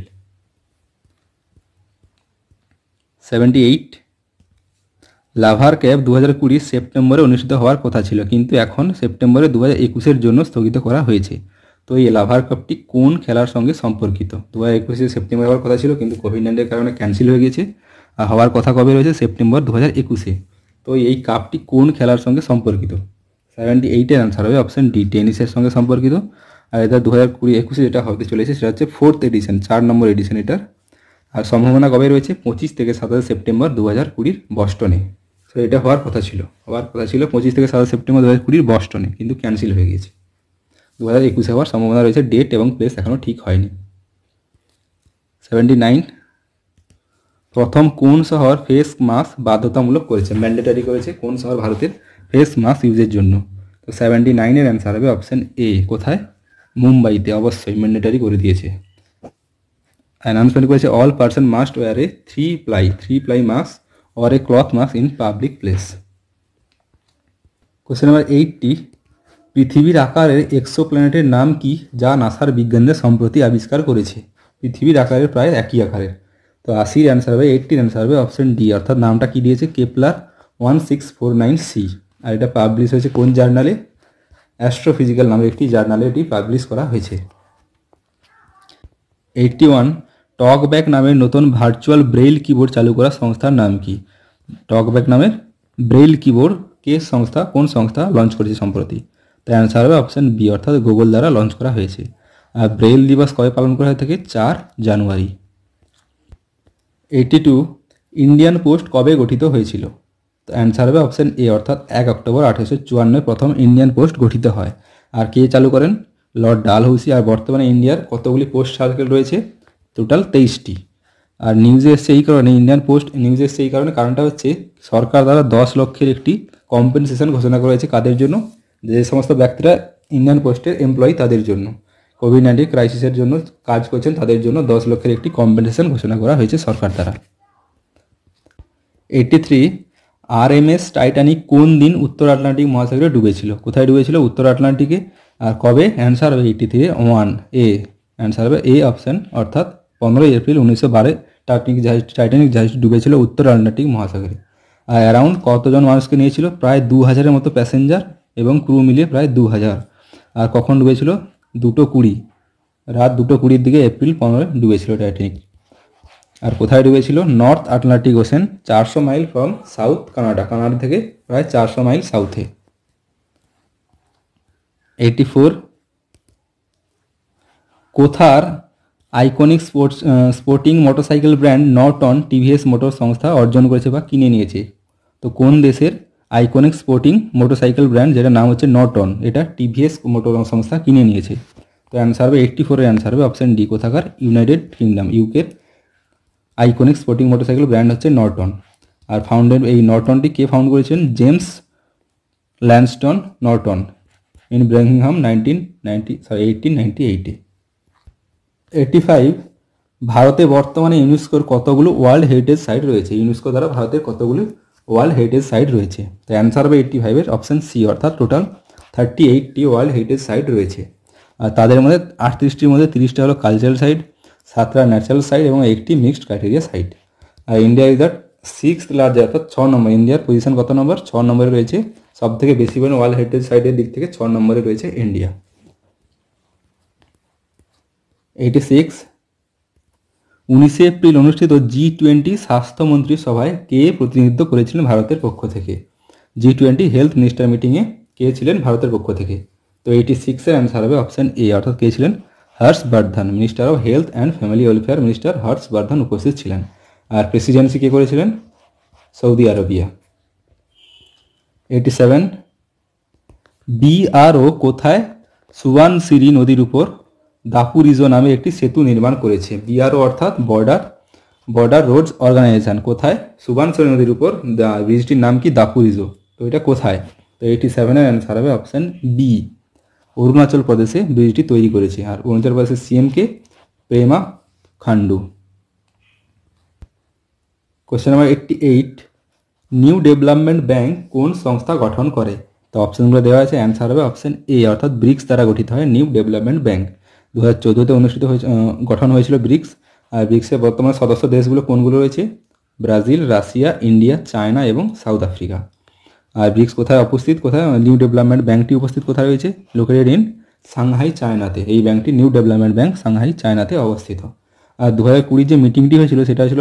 78 লাভার ক্যাপ 2020 সেপ্টেম্বরে অনুষ্ঠিত হওয়ার কথা ছিল, কিন্তু এখন সেপ্টেম্বরে 2021-এর জন্য স্থগিত করা হয়েছে। তো এই লাভার কাপটি কোন খেলার সঙ্গে সম্পর্কিত? 2021 সেপ্টেম্বরে হওয়ার কথা ছিল, কিন্তু কোভিড-19-এর কারণে ক্যান্সেল হয়ে গেছে। আর হওয়ার কথা কবে রয়েছে? সেপ্টেম্বর 2021-এ। তো এই কাপটি কোন খেলার সঙ্গে সম্পর্কিত? 78-এর অ্যান্সার হবে অপশন ডি, টেনিসের সঙ্গে সম্পর্কিত। আর এটা 2020-21 যেটা হতে চলেছে সেটা হচ্ছে 4th এডিশন, 4 নম্বর এডিশন এটার। আর সম্ভাবনা কবে রয়েছে? 25 থেকে 27 সেপ্টেম্বর 2020 বস্টনে। তো এটা হওয়ার কথা ছিল 25 থেকে 27 সেপ্টেম্বর 2020 বস্টনে, কিন্তু ক্যান্সেল হয়ে গেছে। 2021 হওয়ার সম্ভাবনা রয়েছে, ডেট এবং প্লেস এখনও ঠিক হয়নি। 79 প্রথম কোন শহর ফেস মাস্ক বাধ্যতামূলক করেছে, ম্যান্ডেটারি করেছে কোন শহর ভারতের ফেস মাস্ক ইউজের জন্য? তো 79-এর অ্যান্সার হবে অপশন এ, কোথায়? মুম্বাইতে, অবশ্যই ম্যান্ডেটারি করে দিয়েছে। অ্যানাউন্সমেন্ট করেছে all person must war A 3 ply mask or a cloth mask in public place. Question number 80 পৃথিবীর আকারের এক্সোপ্ল্যানেটের নাম কি, যা নাসার বিজ্ঞানীরা সম্প্রতি আবিষ্কার করেছে? পৃথিবীর আকারের প্রায় একই আকারের। তো 80-র অ্যান্সার হবে 80-র অ্যান্সার হবে অপশন ডি, অর্থাৎ নামটা কি দিয়েছে? Kepler 1649c। আর এটা পাবলিশ হয়েছে কোন জার্নালে? অ্যাস্ট্রোফিজিক্যাল নামের একটি জার্নালে এটি পাবলিশ করা হয়েছে। 81 টকব্যাক নামের নতুন ভার্চুয়াল ব্রেইল কিবোর্ড চালু করা সংস্থার নাম কি? টকব্যাক নামের ব্রেইল কিবোর্ড কোন সংস্থা লঞ্চ করেছে সম্প্রতি? তাই অ্যান্সার হবে অপশন বি, অর্থাৎ গুগল দ্বারা লঞ্চ করা হয়েছে। আর ব্রেইল দিবস কবে পালন করা হয়ে থাকে? 4 জানুয়ারি। 82 ইন্ডিয়ান পোস্ট কবে গঠিত হয়েছিল? তো অ্যান্সার হবে অপশন এ, অর্থাৎ 1 অক্টোবর 1854 প্রথম ইন্ডিয়ান পোস্ট গঠিত হয়। আর কে চালু করেন? লর্ড ডালহৌসি। আর বর্তমানে ইন্ডিয়ার কতগুলি পোস্ট সার্কেল রয়েছে? টোটাল 23টি। আর নিউজে এসছে এই কারণে, ইন্ডিয়ান পোস্ট নিউজে এসছে এই কারণে, কারণটা হচ্ছে সরকার দ্বারা 10 লক্ষের একটি কম্পেনসেশন ঘোষণা করা হয়েছে। কাদের জন্য? যে সমস্ত ব্যক্তিরা ইন্ডিয়ান পোস্টের এমপ্লয়ি তাদের জন্য, কোভিড-19 ক্রাইসিসের জন্য কাজ করছেন তাদের জন্য 10 লক্ষের একটি কম্পেনসেশন ঘোষণা করা হয়েছে সরকার দ্বারা। 83 RMS টাইটানিক কোন দিন উত্তর আটলান্টিক মহাসাগরে ডুবেছিল? কোথায় ডুবেছিল? উত্তর আটলান্টিকে। আর কবে? অ্যান্সার হবে 83 1 এ, অ্যান্সার হবে এ অপশন, অর্থাৎ 15 এপ্রিল 1912 টাইটানিক জাহাজ ডুবেছিল উত্তর আটলান্টিক মহাসাগরে। আর অ্যারাউন্ড কতজন মানুষকে নিয়েছিল? প্রায় 2000-এর মতো প্যাসেঞ্জার এবং ক্রু মিলিয়ে প্রায় 2000। আর কখন ডুবেছিল? 2:20 রাত 2:20-র দিকে এপ্রিল 15 ডুবেছিল টাইটানিক। আর কোথায় ডুবেছিল? North Atlantic ocean, 400 mile from south Canada থেকে প্রায় 400 মাইল সাউথে। 84 কোথার iconic sporting motorcycle brand Norton TVS motor সংস্থা অর্জন করেছে বা কিনে নিয়েছে? তো কোন দেশের আইকনিক স্পোর্টিং মোটরসাইকেল ব্র্যান্ড যেটা নাম হচ্ছে নর্টন, এটা টিভিএস মোটর সংস্থা কিনে নিয়েছে? তো অ্যান্সার হবে 84-এর অ্যান্সার হবে অপশান ডি, কোথাকার? ইউনাইটেড কিংডম, ইউকের আইকনিক স্পোর্টিং মোটরসাইকেল ব্র্যান্ড হচ্ছে নর্টন। আর এই নর্টনটি কে ফাউন্ড করেছেন? James Lansdowne Norton in Birmingham 1898-এ। 85, ভারতে বর্তমানে ইউনেস্কোর কতগুলো ওয়ার্ল্ড হেরিটেজ সাইট রয়েছে? ইউনেস্কো দ্বারা ভারতের কতগুলো ওয়ার্ল্ড হেরিটেজ সাইট রয়েছে? তো অ্যান্সার হবে 85-এর অপশান সি, অর্থাৎ টোটাল 38টি ওয়ার্ল্ড হেরিটেজ সাইট রয়েছে। আর তাদের মধ্যে 38টির মধ্যে 30টা হলো কালচারাল সাইট, 7টা ন্যাচারাল সাইট এবং একটি মিক্সড ক্রাইটেরিয়া সাইট। আর India is the 6th largest, অর্থাৎ 6 নম্বর। ইন্ডিয়ার পজিশন কত নম্বর? 6 নম্বরে রয়েছে। সব থেকে বেশি পরিমাণ ওয়ার্ল্ড হেরিটেজ সাইটের দিক থেকে 6 নম্বরে রয়েছে ইন্ডিয়া। 86, 19শে এপ্রিল অনুষ্ঠিত G20 স্বাস্থ্যমন্ত্রী সভায় কে প্রতিনিধিত্ব করেছিলেন ভারতের পক্ষ থেকে? G20 হেলথ মিনিস্টার মিটিংয়ে কে ছিলেন ভারতের পক্ষ থেকে? তো 86-এর অ্যান্সার হবে অপশান এ, অর্থাৎ কে ছিলেন? Harshvardhan, minister of health and family welfare minister Harshvardhan উপস্থিত ছিলেন। আর প্রেসিডেন্সি কে করেছিলেন? Saudi Arabia. 87, বিআরও কোথায় সুবানসিরি নদীর উপর দাপুরিজো নামে একটি সেতু নির্মাণ করেছে? বিআরও অর্থাৎ বর্ডার রোডস অর্গানাইজেশন কোথায়? সুবানসিরি নদীর উপর ব্রিজটির নাম কি? দাপুরিজো। তো এটা কোথায়? তো 87-এর অ্যান্সার হবে অপশান বি, অরুণাচল প্রদেশে ব্রিজটি তৈরি করেছে। আর অরুণাচল প্রদেশের সিএম কে? Pema Khandu. Question number 88, new development bank কোন সংস্থা গঠন করে? তো অপশানগুলো দেওয়া আছে, অ্যান্সার হবে অপশান এ, অর্থাৎ ব্রিক্স দ্বারা গঠিত হয় নিউ ডেভেলপমেন্ট ব্যাংক। 2014-তে গঠন হয়েছিল ব্রিক্স। আর ব্রিক্সের বর্তমান সদস্য দেশগুলো কোনগুলো রয়েছে? ব্রাজিল, রাশিয়া, ইন্ডিয়া, চায়না এবং সাউথ আফ্রিকা। আর ব্রিক্স কোথায় উপস্থিত? কোথায় নিউ ডেভেলপমেন্ট ব্যাংকটি উপস্থিত কোথায় রয়েছে? লোকেটেড ইন সাংহাই, চায়নাতে। এই ব্যাংকটি নিউ ডেভেলপমেন্ট ব্যাংক সাংহাই, চায়নাতে অবস্থিত। আর 2020 যে মিটিংটি হয়েছিল সেটা ছিল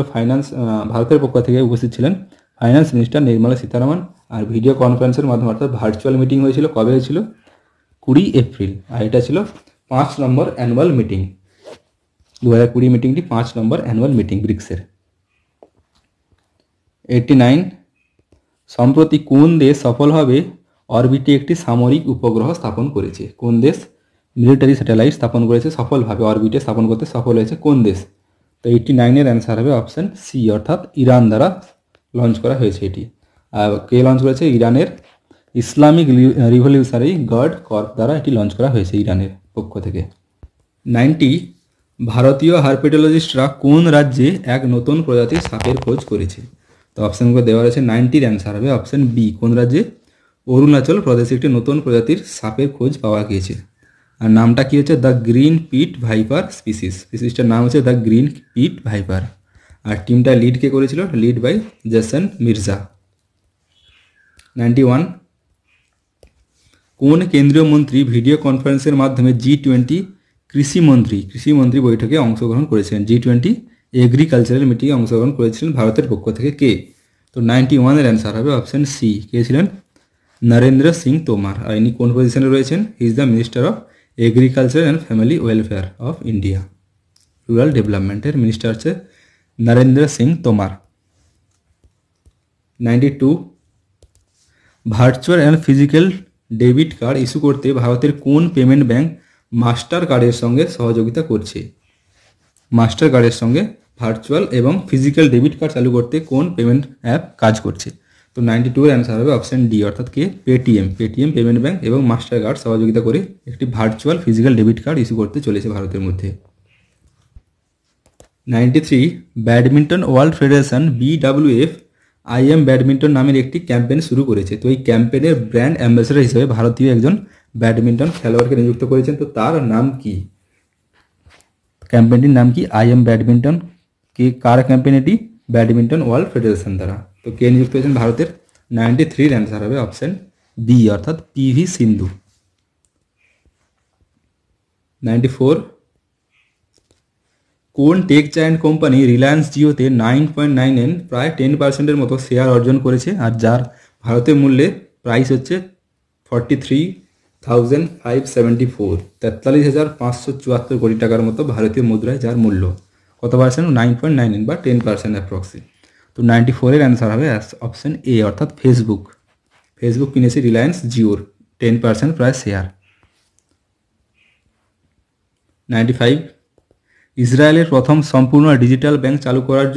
ভারতের পক্ষ থেকে উপস্থিত ছিলেন ফাইন্যান্স মিনিস্টার নির্মলা সীতারামন। আর ভিডিও কনফারেন্সের মাধ্যমে, অর্থাৎ ভার্চুয়াল মিটিং হয়েছিল। কবে হয়েছিল? 20 এপ্রিল। আর এটা ছিল 5 নম্বর অ্যানুয়াল মিটিং। 2020 মিটিংটি 5 নম্বর অ্যানুয়াল মিটিং ব্রিক্সের। 89, সম্প্রতি কোন দেশ সফলভাবে অরবিটে একটি সামরিক উপগ্রহ স্থাপন করেছে? কোন দেশ মিলিটারি স্যাটেলাইট স্থাপন করেছে সফলভাবে? অরবিটে স্থাপন করতে সফল হয়েছে কোন দেশ? তো 89-এর অ্যান্সার হবে অপশান সি, অর্থাৎ ইরান দ্বারা লঞ্চ করা হয়েছে এটি। আর কে লঞ্চ করেছে? ইরানের ইসলামিক রিভলিউশনারি গার্ড কর্প দ্বারা এটি লঞ্চ করা হয়েছে ইরানের পক্ষ থেকে। 90, ভারতীয় হার্পেটোলজিস্টরা কোন রাজ্যে এক নতুন প্রজাতির সাপের খোঁজ করেছে? তো অপশানগুলো দেওয়া রয়েছে। 90-র অ্যান্সার হবে অপশান বি, কোন রাজ্যে? অরুণাচল প্রদেশে একটি নতুন প্রজাতির সাপের খোঁজ পাওয়া গিয়েছে। আর নামটা কি হচ্ছে? দ্য গ্রিন পিট ভাইপার স্পিসিসটার নাম হচ্ছে দ্য গ্রিন পিট ভাইপার। আর টিমটা লিড কে করেছিল? Lead by Jason Mirza. 91, কোন কেন্দ্রীয় মন্ত্রী ভিডিও কনফারেন্সের মাধ্যমে G20 কৃষিমন্ত্রী বৈঠকে অংশগ্রহণ করেছিলেন? G20 এগ্রিকালচারাল মিটিংয়ে অংশগ্রহণ করেছিলেন ভারতের পক্ষ থেকে কে? তো 91-এর অ্যান্সার হবে অপশান সি, কে ছিলেন? নরেন্দ্র সিং তোমার। আর ইনি কোন পজিশনে রয়েছেন? He is the minister of agriculture and family welfare of India. Rural ডেভেলপমেন্টের মিনিস্টার হচ্ছে নরেন্দ্র সিং তোমার। 92, virtual and physical debit card issue করতে ভারতের কোন পেমেন্ট ব্যাংক মাস্টার কার্ডের সঙ্গে সহযোগিতা করছে? মাস্টার কার্ডের সঙ্গে ভার্চুয়াল এবং ফিজিক্যাল ডেবিট কার্ড চালু করতে কোন পেমেন্ট অ্যাপ কাজ করছে? তো 92-এর অ্যান্সার হবে অপশান ডি, অর্থাৎ কে? পেটিএম পেমেন্ট ব্যাংক এবং মাস্টার কার্ড সহযোগিতা করে একটি virtual physical debit card issue করতে চলেছে ভারতের মধ্যে। 93, badminton world federation BWF IM badminton নামের একটি ক্যাম্পেইন শুরু করেছে। তো এই ক্যাম্পেইনের ব্র্যান্ড অ্যাম্বাসেডর হিসেবে ভারতীয় একজন ব্যাডমিন্টন খেলোয়াড়কে নিযুক্ত করেছেন। তো তার নাম কি? ক্যাম্পেইনটির নাম কি? IM badminton. কার ক্যাম্পেইন এটি? ব্যাডমিন্টন ওয়ার্ল্ড ফেডারেশন দ্বারা। তো কে নিযুক্ত হয়েছেন ভারতের? 93-র অ্যান্সার হবে অপশান বি, অর্থাৎ PV সিন্ধু। 94, কোন টেক জায়ান্ট কোম্পানি রিলায়েন্স জিওতে 9.9 প্রায় 10%-এর মতো শেয়ার অর্জন করেছে? আর যার ভারতের মূল্যে প্রাইস হচ্ছে 43,574 43,574 কোটি টাকার মতো ভারতীয় মুদ্রায় যার মূল্য কত পার্সেন্ট 9.99 বা 10% অ্যাপ্রক্সি। তো 94-এর অ্যান্সার হবে অপশন এ অর্থাৎ ফেসবুক। ফেসবুক কিনেছে রিলায়েন্স জিওর 10% প্রায় শেয়ার। 95 ইসরায়েলের প্রথম সম্পূর্ণ ডিজিটাল ব্যাংক চালু করার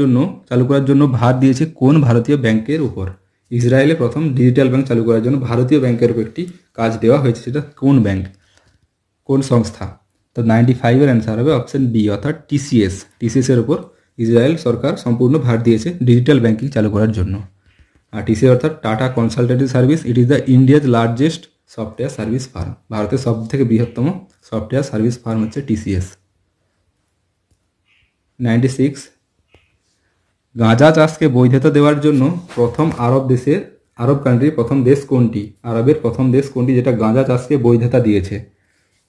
জন্য ভার দিয়েছে কোন ভারতীয় ব্যাংকের উপর? ইসরায়েলে প্রথম ডিজিটাল ব্যাংক চালু করার জন্য ভারতীয় ব্যাংকের উপর একটি কাজ দেওয়া হয়েছে, সেটা কোন ব্যাংক, কোন সংস্থা? তো 95-এর অ্যান্সার হবে অপশন বি অর্থাৎ টিসিএস। টিসিএসের উপর ইসরায়েল সরকার সম্পূর্ণ ভার দিয়েছে ডিজিটাল ব্যাংকিং চালু করার জন্য। আর টিসিএস অর্থাৎ tata consultancy service, it is the India's largest software service farm. ভারতের সব থেকে বৃহত্তম সফটওয়্যার সার্ভিস ফার্ম হচ্ছে টিসিএস। 96 গাঁজা চাষকে বৈধতা দেওয়ার জন্য প্রথম আরব কান্ট্রির প্রথম দেশ কোনটি? আরবের প্রথম দেশ কোনটি যেটা গাঁজা চাষকে বৈধতা দিয়েছে?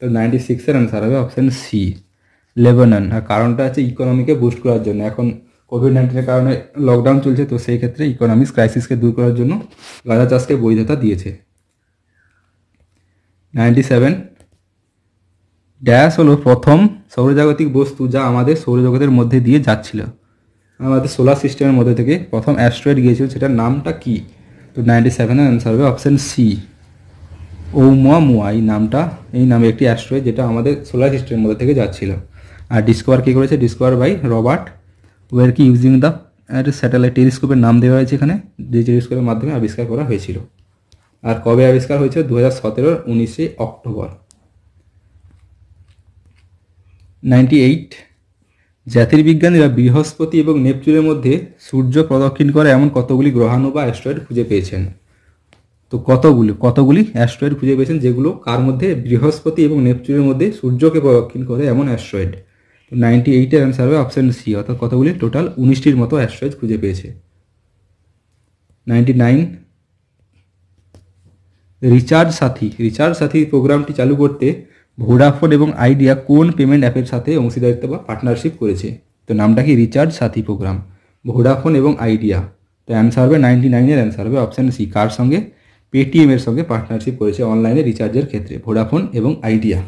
তো 96-এর অ্যান্সার হবে অপশন সি লেবানন। আর কারণটা আছে ইকোনমিকে বুস্ট করার জন্য। এখন কোভিড-19-এর কারণে লকডাউন চলছে, তো সেই ক্ষেত্রে ইকোনমিক ক্রাইসিসকে দূর করার জন্য গাঁজা চাষকে বৈধতা দিয়েছে। 97 ড্যাশ হলো প্রথম সৌরজাগতিক বস্তু যা আমাদের সৌরজগতের মধ্যে দিয়ে যাচ্ছিল। আমাদের সোলার সিস্টেমের মধ্যে থেকে প্রথম অ্যাস্ট্রয়েড গিয়েছিল, সেটার নামটা কি? তো 97-এর অ্যান্সার হবে অপশন সি ওumuamua। এই নামে একটি অ্যাস্ট্রয়েড যেটা আমাদের সোলার সিস্টেমের মধ্যে থেকে যাচ্ছিল। আর ডিসকভার কী করেছে? ডিসকভার বাই রবার্ট ওয়েরকি ইউজিং দ্য স্যাটেলাইট টেলিস্কোপের নাম দেওয়া হয়েছে এখানে, যে টেলিস্কোপের মাধ্যমে আবিষ্কার করা হয়েছিল। আর কবে আবিষ্কার হয়েছিল? 2017-র 19শে অক্টোবর। 98 জ্যোতির্বিজ্ঞানীরা বৃহস্পতি এবং নেপচুনের মধ্যে সূর্য প্রদক্ষিণ করে এমন কতগুলি গ্রহাণু বা অ্যাস্ট্রয়েড খুঁজে পেয়েছেন? তো কতগুলি অ্যাস্ট্রয়েড খুঁজে পেয়েছেন যেগুলো কার মধ্যে? বৃহস্পতি এবং নেপচুনের মধ্যে সূর্যকে প্রদক্ষিণ করে এমন অ্যাস্ট্রয়েড। তো 98-এর অ্যান্সার হবে অপশন সি অর্থাৎ কতগুলি? টোটাল 19টির মতো অ্যাস্ট্রয়েড খুঁজে পেয়েছে। 99 রিচার্জ সাথী প্রোগ্রামটি চালু করতে ভোডাফোন এবং আইডিয়া কোন পেমেন্ট অ্যাপের সাথে অংশীদারিত্ব বা পার্টনারশিপ করেছে? তো নামটা কি? রিচার্জ সাথী প্রোগ্রাম, ভোডাফোন এবং আইডিয়া। তো অ্যান্সার হবে 99-এর অ্যান্সার হবে অপশন সি। কার সঙ্গে? পেটিএম এর সঙ্গে পার্টনারশিপ করেছে অনলাইনে রিচার্জের ক্ষেত্রে ভোডাফোন এবং আইডিয়া।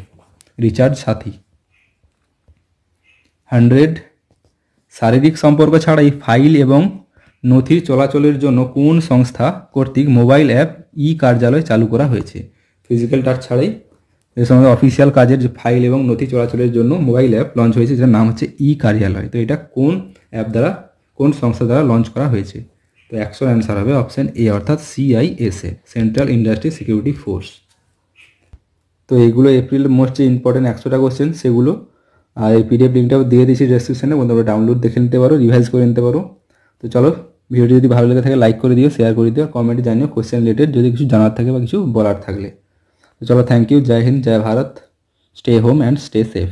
রিচার্জ সাথী। 100 শারীরিক সম্পর্ক ছাড়াই ফাইল এবং নথির চলাচলের জন্য কোন সংস্থা কর্তৃক মোবাইল অ্যাপ ই কার্যালয় চালু করা হয়েছে? ফিজিক্যাল টাচ ছাড়াই যে সমস্ত অফিসিয়াল কাজের যে ফাইল এবং নথি চলাচলের জন্য মোবাইল অ্যাপ লঞ্চ হয়েছে, যার নাম হচ্ছে ই কার্যালয়। তো এটা কোন অ্যাপ দ্বারা, কোন সংস্থা দ্বারা লঞ্চ করা হয়েছে? তো 100 অ্যান্সার হবে অপশন এ অর্থাৎ CISA, central industry security force. তো এইগুলো এপ্রিল মোস্ট যে ইম্পর্টেন্ট 100টা কোশ্চেন সেগুলো। আর এই PDF লিঙ্কটাও দিয়ে দিয়েছি ডেসক্রিপশনে, তোমরা ডাউনলোড দেখে নিতে পারো, রিভাইজ করে নিতে পারো। তো চলো, ভিডিওটি যদি ভালো লেগে থাকে লাইক করে দিও, শেয়ার করে দিও, কমেন্টে জানিও কোশ্চেন রিলেটেড যদি কিছু জানার থাকে বা কিছু বলার থাকলে। তো চলো, থ্যাংক ইউ, জয় হিন্দ, জয় Bharat, stay home and stay safe.